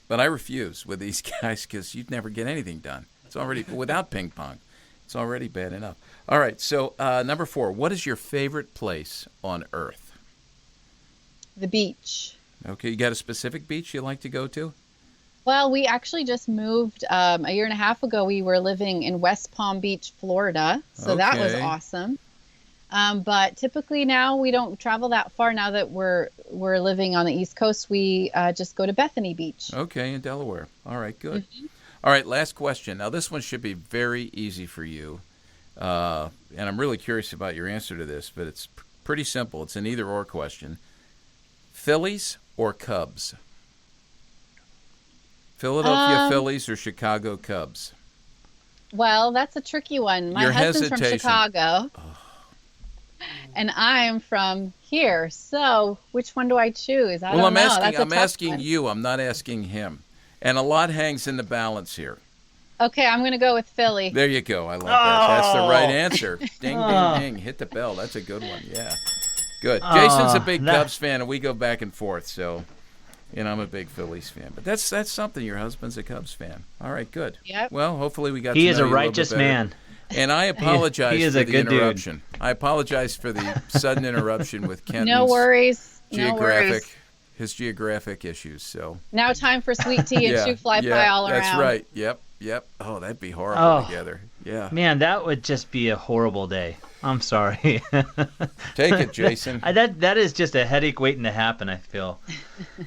But I refuse with these guys because you'd never get anything done. It's already, without ping pong, it's already bad enough. All right, so number 4, what is your favorite place on Earth? The beach. Okay, you got a specific beach you like to go to? Well, we actually just moved a year and a half ago. We were living in West Palm Beach, Florida. So that was Okay. awesome. But typically now we don't travel that far. Now that we're living on the East Coast, we just go to Bethany Beach. Okay, in Delaware. All right, good. All right, last question. Now, this one should be very easy for you. And I'm really curious about your answer to this, but it's pretty simple. It's an either-or question. Phillies or Cubs? Philadelphia Phillies or Chicago Cubs? Well, that's a tricky one. My Your husband's from hesitation. Chicago, and I'm from here. So which one do I choose? I don't know. That's a I'm tough asking one. you. I'm not asking him. And a lot hangs in the balance here. Okay, I'm going to go with Philly. There you go. I like that. That's the right answer. Ding, ding, ding. Hit the bell. That's a good one. Yeah. Good. Jason's a big Cubs fan, and we go back and forth. So, I'm a big Phillies fan. But that's something. Your husband's a Cubs fan. All right, good. Yep. Well, hopefully we got He to is know a you little bit righteous better. man. And I apologize for the interruption. Dude. I apologize for the sudden interruption with Kenton's No worries. his geographic issues. So now time for sweet tea and shoe fly pie all around. That's right. Yep. Oh, that'd be horrible together. Yeah. Man, that would just be a horrible day. I'm sorry. Take it, Jason. That is just a headache waiting to happen, I feel.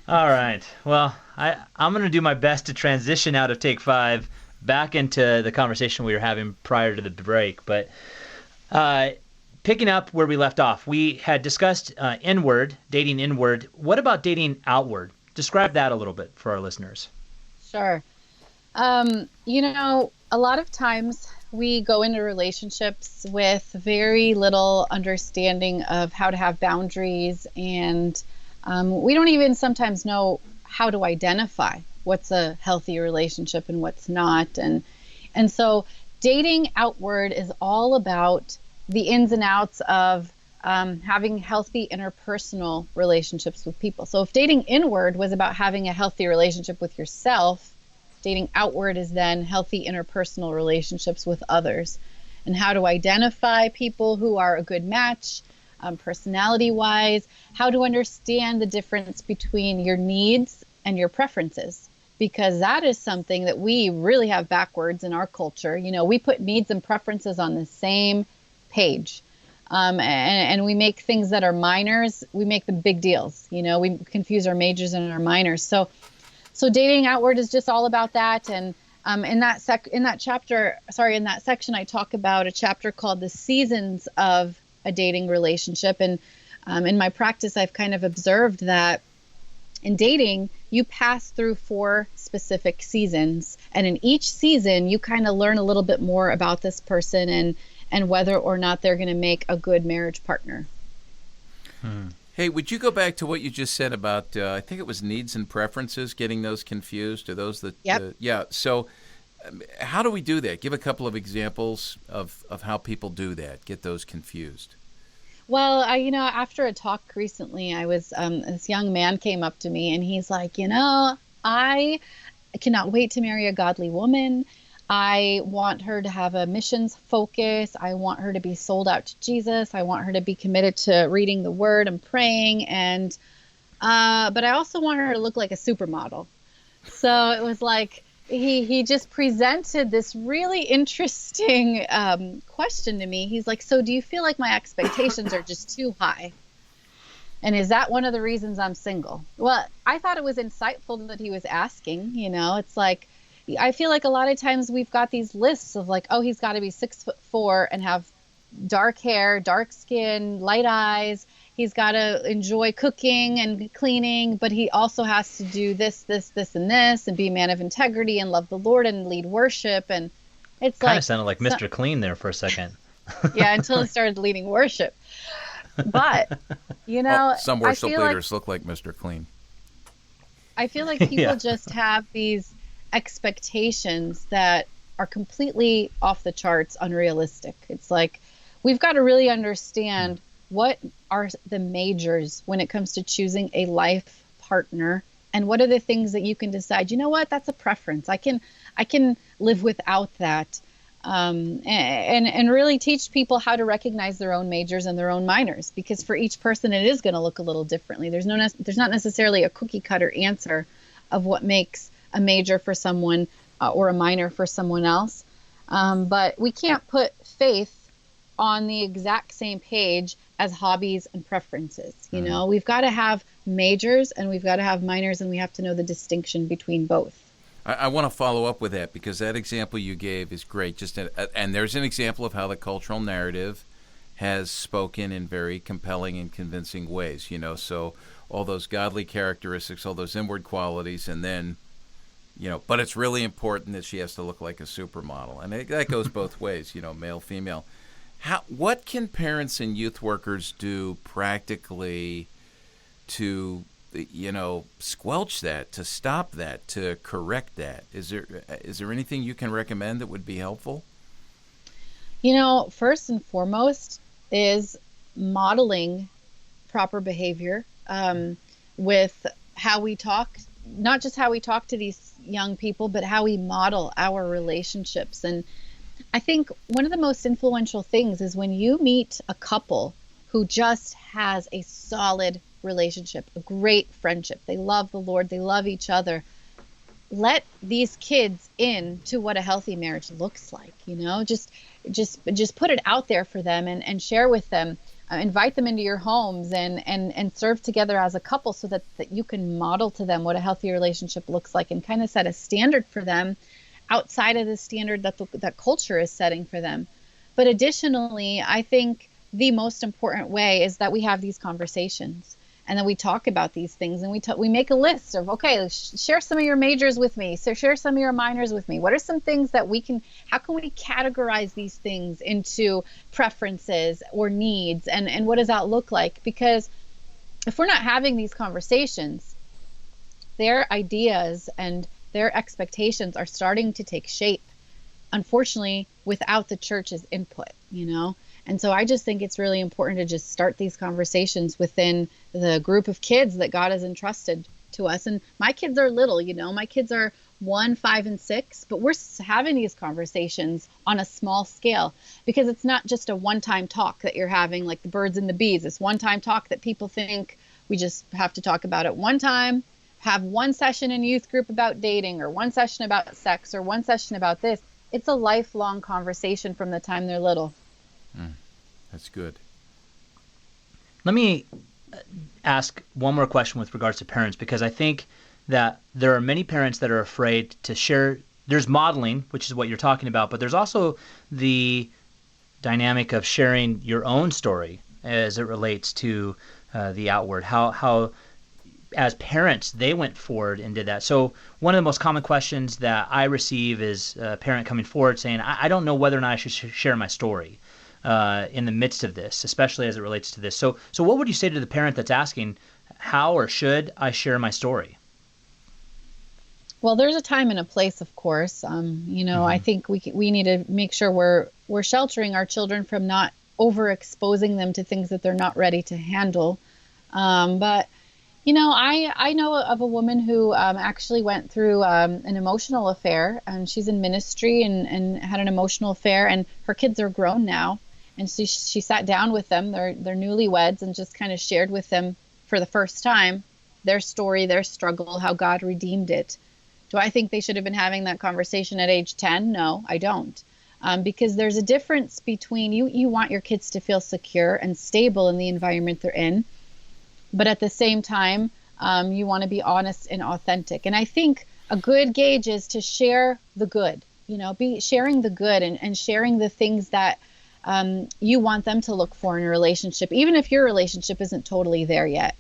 All right. Well, I'm going to do my best to transition out of Take 5 back into the conversation we were having prior to the break. But picking up where we left off, we had discussed dating inward. What about dating outward? Describe that a little bit for our listeners. Sure. A lot of times we go into relationships with very little understanding of how to have boundaries, and we don't even sometimes know how to identify what's a healthy relationship and what's not. And so dating outward is all about the ins and outs of having healthy interpersonal relationships with people. So if dating inward was about having a healthy relationship with yourself, dating outward is then healthy interpersonal relationships with others, and how to identify people who are a good match, personality-wise, how to understand the difference between your needs and your preferences, because that is something that we really have backwards in our culture. We put needs and preferences on the same page, and we make things that are minors, we make them big deals. We confuse our majors and our minors. So dating outward is just all about that. And in that section, I talk about a chapter called The Seasons of a Dating Relationship. And in my practice, I've kind of observed that in dating, you pass through 4 specific seasons. And in each season, you kind of learn a little bit more about this person and whether or not they're going to make a good marriage partner. Hey, would you go back to what you just said about, I think it was needs and preferences, getting those confused? Are those the... Yep. Yeah. So how do we do that? Give a couple of examples of how people do that, get those confused. Well, after a talk recently, I was, this young man came up to me and he's like, I cannot wait to marry a godly woman. I want her to have a missions focus. I want her to be sold out to Jesus. I want her to be committed to reading the word and praying. And, but I also want her to look like a supermodel. So it was like, he just presented this really interesting question to me. He's like, so do you feel like my expectations are just too high? And is that one of the reasons I'm single? Well, I thought it was insightful that he was asking. It's like, I feel like a lot of times we've got these lists of like, oh, he's got to be 6'4" and have dark hair, dark skin, light eyes. He's got to enjoy cooking and cleaning, but he also has to do this, and this, and be a man of integrity and love the Lord and lead worship. And it's kind of sounded like Mr. Clean there for a second. Yeah, until he started leading worship. But some worship leaders look like Mr. Clean. I feel like people just have these expectations that are completely off the charts, unrealistic. It's like we've got to really understand what are the majors when it comes to choosing a life partner, and what are the things that you can decide, that's a preference. I can live without that, and really teach people how to recognize their own majors and their own minors, because for each person it is going to look a little differently. There's not necessarily a cookie cutter answer of what makes a major for someone or a minor for someone else. But we can't put faith on the exact same page as hobbies and preferences. We've got to have majors and we've got to have minors, and we have to know the distinction between both. I want to follow up with that, because that example you gave is great. And there's an example of how the cultural narrative has spoken in very compelling and convincing ways. So all those godly characteristics, all those inward qualities, and then but it's really important that she has to look like a supermodel. And that goes both ways, male, female. What can parents and youth workers do practically to, squelch that, to stop that, to correct that? Is there anything you can recommend that would be helpful? First and foremost is modeling proper behavior with how we talk, not just how we talk to these young people, but how we model our relationships. And I think one of the most influential things is when you meet a couple who just has a solid relationship, a great friendship. They love the Lord, they love each other. Let these kids in to what a healthy marriage looks like, just put it out there for them and share with them. Invite them into your homes and serve together as a couple so that you can model to them what a healthy relationship looks like and kind of set a standard for them outside of the standard that culture is setting for them. But additionally, I think the most important way is that we have these conversations and then we talk about these things and we make a list of, okay, share some of your majors with me. So share some of your minors with me. What are some things that how can we categorize these things into preferences or needs? And what does that look like? Because if we're not having these conversations, their ideas and their expectations are starting to take shape, unfortunately, without the church's input, And so I just think it's really important to just start these conversations within the group of kids that God has entrusted to us. And my kids are little, my kids are 1, 5, and 6, but we're having these conversations on a small scale because it's not just a one-time talk that you're having like the birds and the bees. It's one-time talk that people think we just have to talk about it one time, have one session in youth group about dating or one session about sex or one session about this. It's a lifelong conversation from the time they're little. That's good. Let me ask one more question with regards to parents, because I think that there are many parents that are afraid to share. There's modeling, which is what you're talking about, but there's also the dynamic of sharing your own story as it relates to the outward, how as parents they went forward and did that. So one of the most common questions that I receive is a parent coming forward saying, I don't know whether or not I should share my story in the midst of this, especially as it relates to this. So what would you say to the parent that's asking, how or should I share my story? Well, there's a time and a place, of course. I think we need to make sure we're sheltering our children from not overexposing them to things that they're not ready to handle. But I know of a woman who actually went through an emotional affair, and she's in ministry and had an emotional affair, and her kids are grown now. And she sat down with them, they're newlyweds, and just kind of shared with them for the first time their story, their struggle, how God redeemed it. Do I think they should have been having that conversation at age 10? No, I don't. Because there's a difference between you want your kids to feel secure and stable in the environment they're in, but at the same time, you want to be honest and authentic. And I think a good gauge is to share the good, be sharing the good and sharing the things that you want them to look for in a relationship, even if your relationship isn't totally there yet.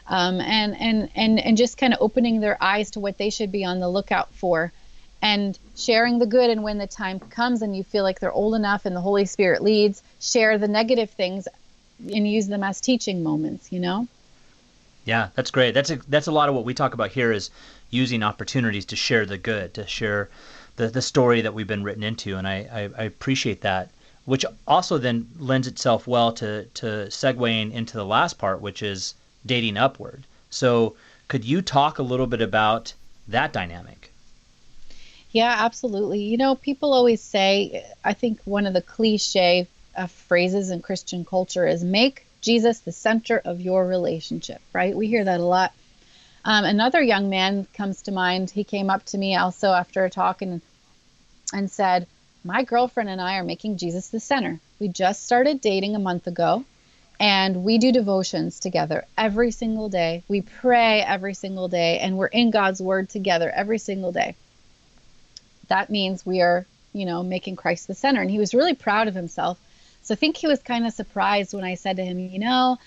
And just kind of opening their eyes to what they should be on the lookout for and sharing the good. And when the time comes and you feel like they're old enough and the Holy Spirit leads, share the negative things and use them as teaching moments, Yeah, that's great. That's a lot of what we talk about here is using opportunities to share the good, to share the story that we've been written into. And I appreciate that, which also then lends itself well to segueing into the last part, which is dating upward. So could you talk a little bit about that dynamic? Yeah, absolutely. People always say, I think one of the cliche phrases in Christian culture is make Jesus the center of your relationship, right? We hear that a lot. Another young man comes to mind. He came up to me also after a talk and said, my girlfriend and I are making Jesus the center. We just started dating a month ago, and we do devotions together every single day. We pray every single day, and we're in God's word together every single day. That means we are, making Christ the center. And he was really proud of himself. So I think he was kind of surprised when I said to him,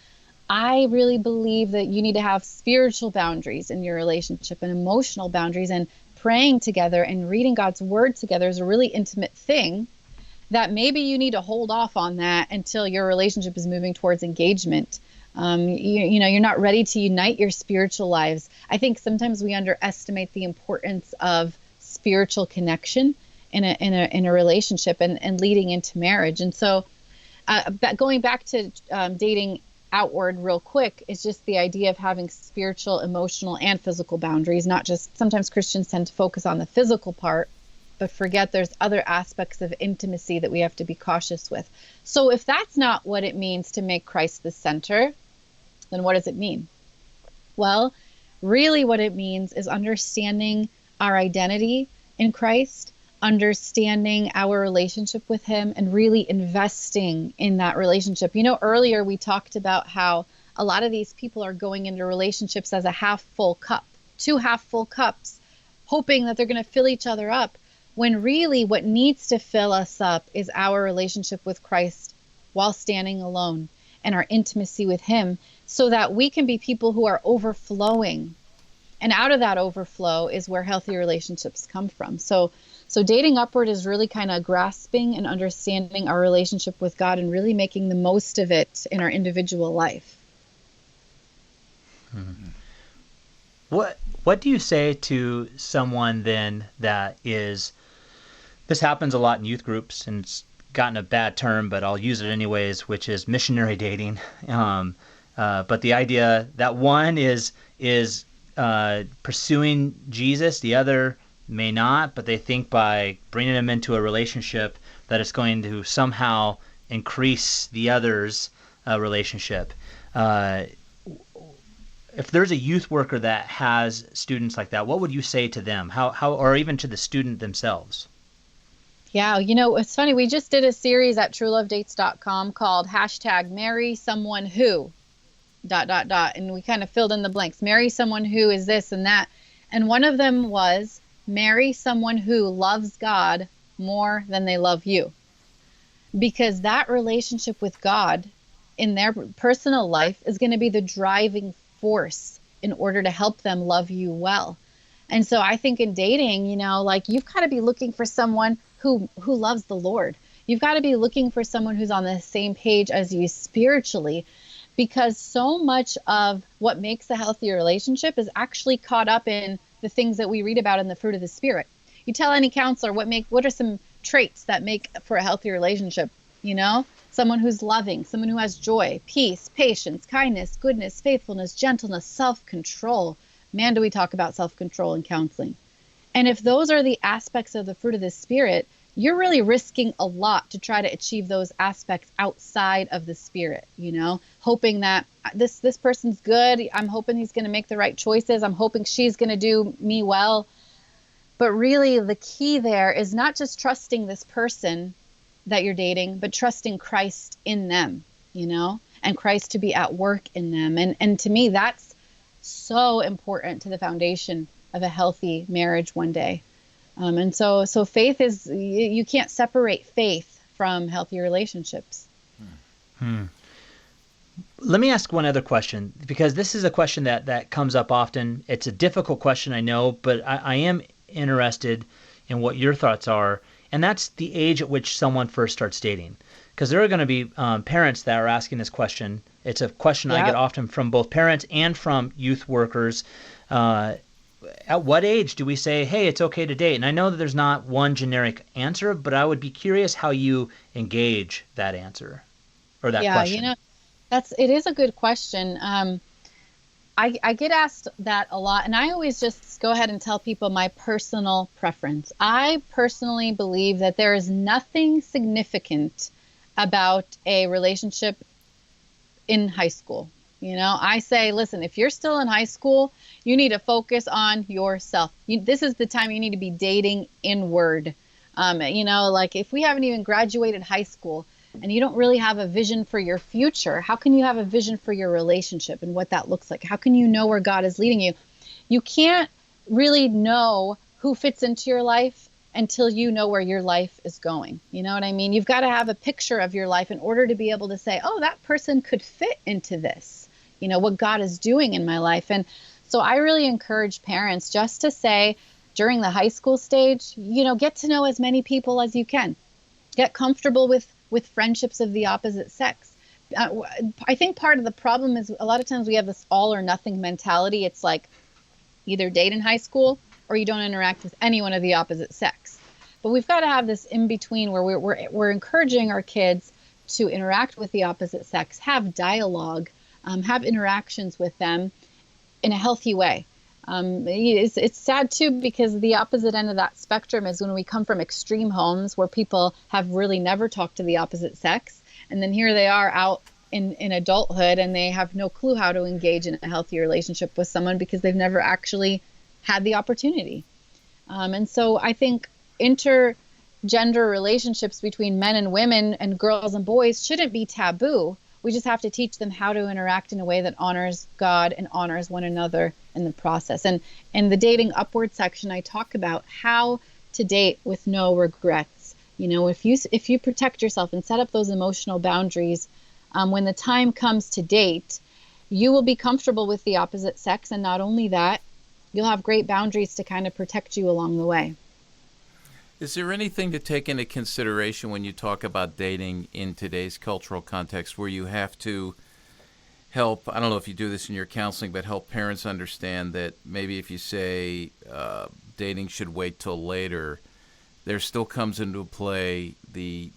I really believe that you need to have spiritual boundaries in your relationship and emotional boundaries, and praying together and reading God's word together is a really intimate thing that maybe you need to hold off on that until your relationship is moving towards engagement. You're not ready to unite your spiritual lives. I think sometimes we underestimate the importance of spiritual connection in a relationship and leading into marriage. And so going back to dating outward real quick is just the idea of having spiritual, emotional, and physical boundaries, not just, sometimes Christians tend to focus on the physical part, but forget there's other aspects of intimacy that we have to be cautious with. So if that's not what it means to make Christ the center, then what does it mean? Well, really what it means is understanding our identity in Christ, understanding our relationship with him, and really investing in that relationship. You know, earlier we talked about how a lot of these people are going into relationships as a half full cup, 2 half full cups, hoping that they're going to fill each other up, when really what needs to fill us up is our relationship with Christ while standing alone, and our intimacy with him, so that we can be people who are overflowing. And out of that overflow is where healthy relationships come from. So dating upward is really kind of grasping and understanding our relationship with God and really making the most of it in our individual life. Mm-hmm. What do you say to someone then that is, this happens a lot in youth groups, and it's gotten a bad term, but I'll use it anyways, which is missionary dating. But the idea that one is pursuing Jesus, the other may not, but they think by bringing them into a relationship that it's going to somehow increase the other's relationship. If there's a youth worker that has students like that, what would you say to them? How or even to the student themselves? Yeah, you know, it's funny. We just did a series at truelovedates.com called #MarrySomeoneWho ... And we kind of filled in the blanks. Marry someone who is this and that. And one of them was marry someone who loves God more than they love you. Because that relationship with God in their personal life is going to be the driving force in order to help them love you well. And so I think in dating, you know, like you've got to be looking for someone who loves the Lord. You've got to be looking for someone who's on the same page as you spiritually, because so much of what makes a healthy relationship is actually caught up in the things that we read about in the fruit of the Spirit. You tell any counselor what are some traits that make for a healthy relationship, you know? Someone who's loving, someone who has joy, peace, patience, kindness, goodness, faithfulness, gentleness, self-control. Man, do we talk about self-control in counseling. And if those are the aspects of the fruit of the Spirit, you're really risking a lot to try to achieve those aspects outside of the Spirit, you know, hoping that this person's good. I'm hoping he's going to make the right choices. I'm hoping she's going to do me well. But really the key there is not just trusting this person that you're dating, but trusting Christ in them, you know, and Christ to be at work in them. And to me, that's so important to the foundation of a healthy marriage one day. And so faith is, you can't separate faith from healthy relationships. Let me ask one other question, because this is a question that comes up often. It's a difficult question, I know, but I am interested in what your thoughts are, and that's the age at which someone first starts dating. Because there are going to be parents that are asking this question. It's a question I get often from both parents and from youth workers. At what age do we say, hey, it's okay to date? And I know that there's not one generic answer, but I would be curious how you engage that answer or that question. Yeah, you know, it is a good question. I get asked that a lot, and I always just go ahead and tell people my personal preference. I personally believe that there is nothing significant about a relationship in high school. You know, I say, listen, if you're still in high school, you need to focus on yourself. This is the time you need to be dating inward. You know, like if we haven't even graduated high school and you don't really have a vision for your future, how can you have a vision for your relationship and what that looks like? How can you know where God is leading you? You can't really know who fits into your life until you know where your life is going. You know what I mean? You've got to have a picture of your life in order to be able to say, oh, that person could fit into this. You know, what God is doing in my life. And so I really encourage parents just to say during the high school stage, you know, get to know as many people as you can. Get comfortable with friendships of the opposite sex. I think part of the problem is a lot of times we have this all or nothing mentality. It's like either date in high school or you don't interact with anyone of the opposite sex. But we've got to have this in between where we're encouraging our kids to interact with the opposite sex, have dialogue, have interactions with them in a healthy way. It's sad too, because the opposite end of that spectrum is when we come from extreme homes where people have really never talked to the opposite sex, and then here they are out in adulthood and they have no clue how to engage in a healthy relationship with someone because they've never actually had the opportunity. And so I think intergender relationships between men and women and girls and boys shouldn't be taboo. We just have to teach them how to interact in a way that honors God and honors one another in the process. And in the Dating Upward section, I talk about how to date with no regrets. You know, if you protect yourself and set up those emotional boundaries, when the time comes to date, you will be comfortable with the opposite sex. And not only that, you'll have great boundaries to kind of protect you along the way. Is there anything to take into consideration when you talk about dating in today's cultural context where you have to help, I don't know if you do this in your counseling, but help parents understand that maybe if you say dating should wait till later, there still comes into play the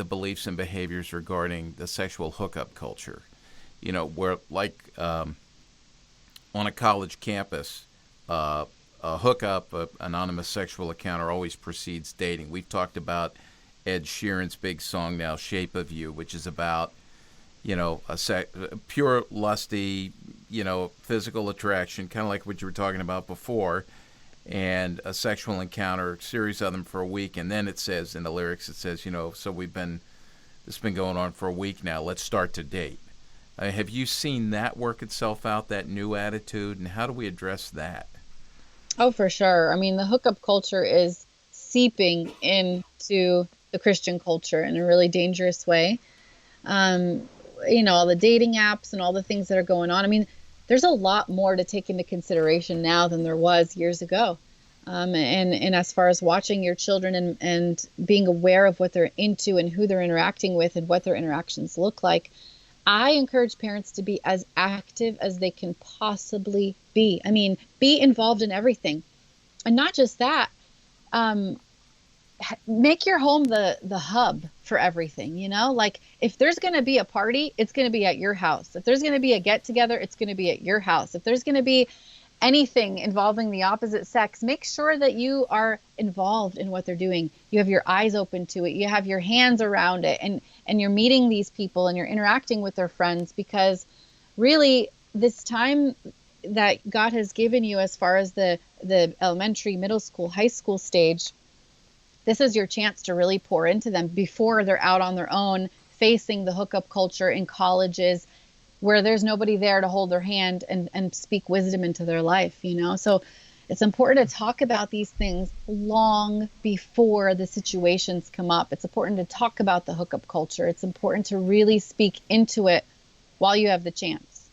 beliefs and behaviors regarding the sexual hookup culture. You know, where like on a college campus, a hookup, an anonymous sexual encounter always precedes dating. We've talked about Ed Sheeran's big song now, Shape of You, which is about, you know, a pure lusty, you know, physical attraction, kind of like what you were talking about before, and a sexual encounter, a series of them for a week. And then it says in the lyrics, it says, you know, so this has been going on for a week now, let's start to date. Have you seen that work itself out, that new attitude, and how do we address that? Oh, for sure. I mean, the hookup culture is seeping into the Christian culture in a really dangerous way. You know, all the dating apps and all the things that are going on. I mean, there's a lot more to take into consideration now than there was years ago. And as far as watching your children and being aware of what they're into and who they're interacting with and what their interactions look like, I encourage parents to be as active as they can possibly be. I mean, be involved in everything. And not just that, make your home the hub for everything, you know? Like, if there's going to be a party, it's going to be at your house. If there's going to be a get-together, it's going to be at your house. If there's going to be anything involving the opposite sex, make sure that you are involved in what they're doing. You have your eyes open to it. You have your hands around it, and you're meeting these people and you're interacting with their friends, because really this time that God has given you as far as the elementary, middle school, high school stage, this is your chance to really pour into them before they're out on their own, facing the hookup culture in colleges where there's nobody there to hold their hand and speak wisdom into their life, you know? So it's important to talk about these things long before the situations come up. It's important to talk about the hookup culture. It's important to really speak into it while you have the chance.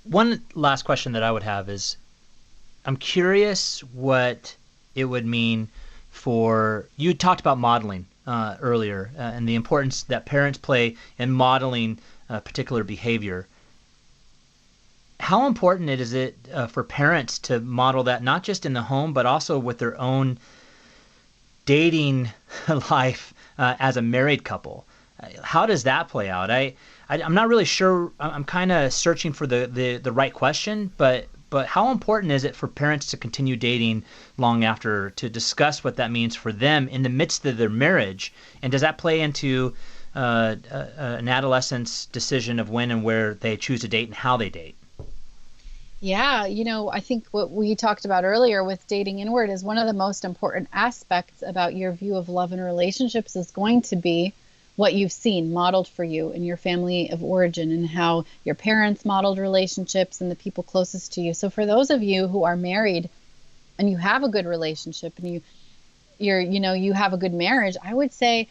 One last question that I would have is, I'm curious what it would mean for, you talked about modeling earlier and the importance that parents play in modeling particular behavior. How important is it for parents to model that, not just in the home, but also with their own dating life as a married couple? How does that play out? I'm not really sure. I'm kind of searching for the right question, but how important is it for parents to continue dating long after, to discuss what that means for them in the midst of their marriage? And does that play into an adolescent's decision of when and where they choose to date and how they date? Yeah, you know, I think what we talked about earlier with dating inward is one of the most important aspects about your view of love and relationships is going to be what you've seen modeled for you in your family of origin and how your parents modeled relationships and the people closest to you. So for those of you who are married and you have a good relationship and you have a good marriage, I would say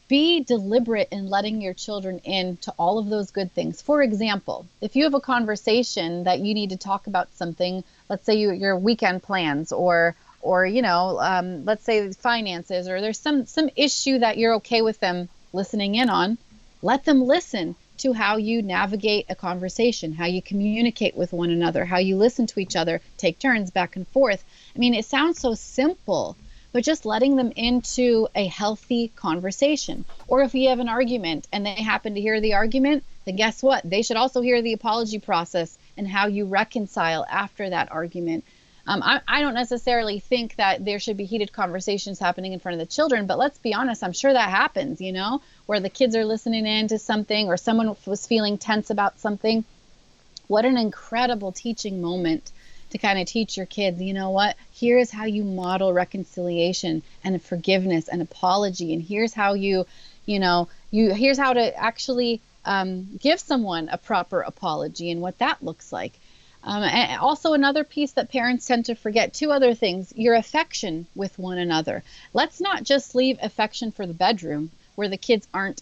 be deliberate in letting your children into all of those good things. For example, if you have a conversation that you need to talk about something, let's say your weekend plans or let's say finances, or there's some issue that you're okay with them listening in on, let them listen to how you navigate a conversation, how you communicate with one another, how you listen to each other, take turns back and forth. I mean, it sounds so simple, but just letting them into a healthy conversation. Or if you have an argument and they happen to hear the argument, then guess what? They should also hear the apology process and how you reconcile after that argument. I don't necessarily think that there should be heated conversations happening in front of the children, but let's be honest, I'm sure that happens, where the kids are listening in to something or someone was feeling tense about something. What an incredible teaching moment to kind of teach your kids, here is how you model reconciliation and forgiveness and apology. And here's how here's how to actually give someone a proper apology and what that looks like. And also another piece that parents tend to forget, 2 other things, your affection with one another. Let's not just leave affection for the bedroom where the kids aren't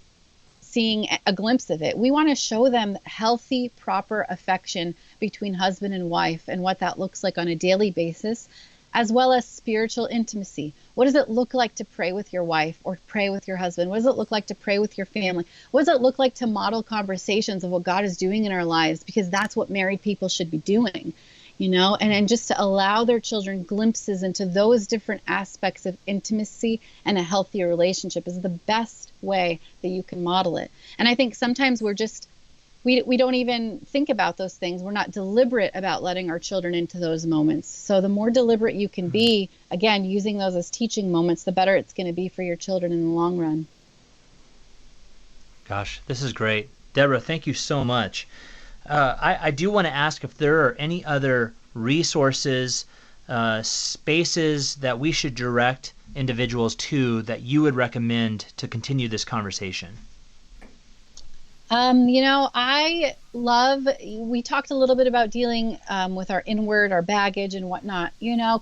seeing a glimpse of it. We want to show them healthy, proper affection between husband and wife and what that looks like on a daily basis, as well as spiritual intimacy. What does it look like to pray with your wife or pray with your husband? What does it look like to pray with your family? What does it look like to model conversations of what God is doing in our lives? Because that's what married people should be doing, and just to allow their children glimpses into those different aspects of intimacy and a healthy relationship is the best way that you can model it. And I think sometimes we don't even think about those things. We're not deliberate about letting our children into those moments. So the more deliberate you can be, again, using those as teaching moments, the better it's going to be for your children in the long run. Gosh, this is great. Debra, thank you so much. I do want to ask if there are any other resources, spaces that we should direct individuals to that you would recommend to continue this conversation. We talked a little bit about dealing with our inward, our baggage and whatnot.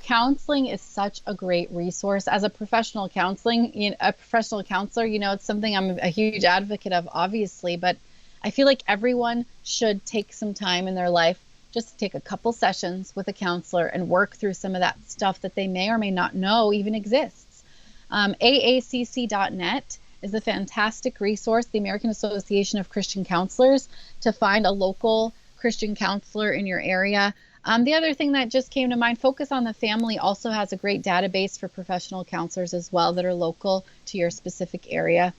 Counseling is such a great resource. As a professional counselor, it's something I'm a huge advocate of, obviously, but I feel like everyone should take some time in their life just to take a couple sessions with a counselor and work through some of that stuff that they may or may not know even exists. AACC.net is a fantastic resource, the American Association of Christian Counselors, to find a local Christian counselor in your area. The other thing that just came to mind, Focus on the Family also has a great database for professional counselors as well that are local to your specific area.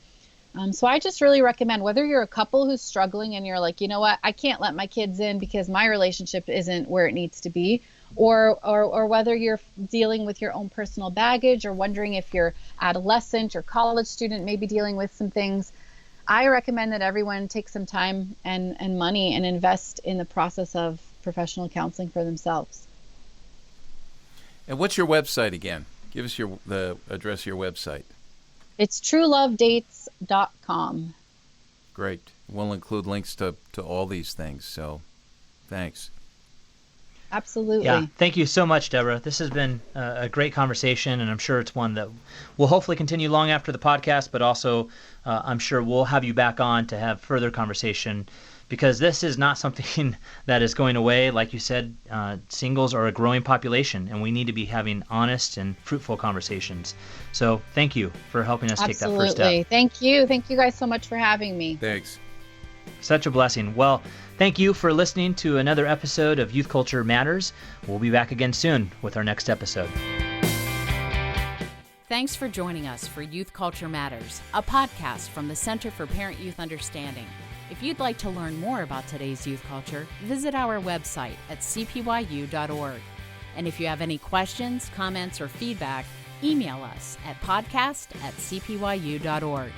So I just really recommend, whether you're a couple who's struggling and you're like, I can't let my kids in because my relationship isn't where it needs to be, or whether you're dealing with your own personal baggage or wondering if your adolescent or college student may be dealing with some things, I recommend that everyone take some time and money and invest in the process of professional counseling for themselves. And what's your website again? Give us the address of your website. It's truelovedates.com. Great. We'll include links to all these things, so thanks. Absolutely. Yeah, thank you so much, Debra. This has been a great conversation, and I'm sure it's one that will hopefully continue long after the podcast, but also I'm sure we'll have you back on to have further conversation, because this is not something that is going away. Like you said, singles are a growing population, and we need to be having honest and fruitful conversations. So thank you for helping us take that first step. Absolutely. Thank you. Thank you guys so much for having me. Thanks. Such a blessing. Well, thank you for listening to another episode of Youth Culture Matters. We'll be back again soon with our next episode. Thanks for joining us for Youth Culture Matters, a podcast from the Center for Parent-Youth Understanding. If you'd like to learn more about today's youth culture, visit our website at cpyu.org. And if you have any questions, comments, or feedback, email us at podcast@cpyu.org.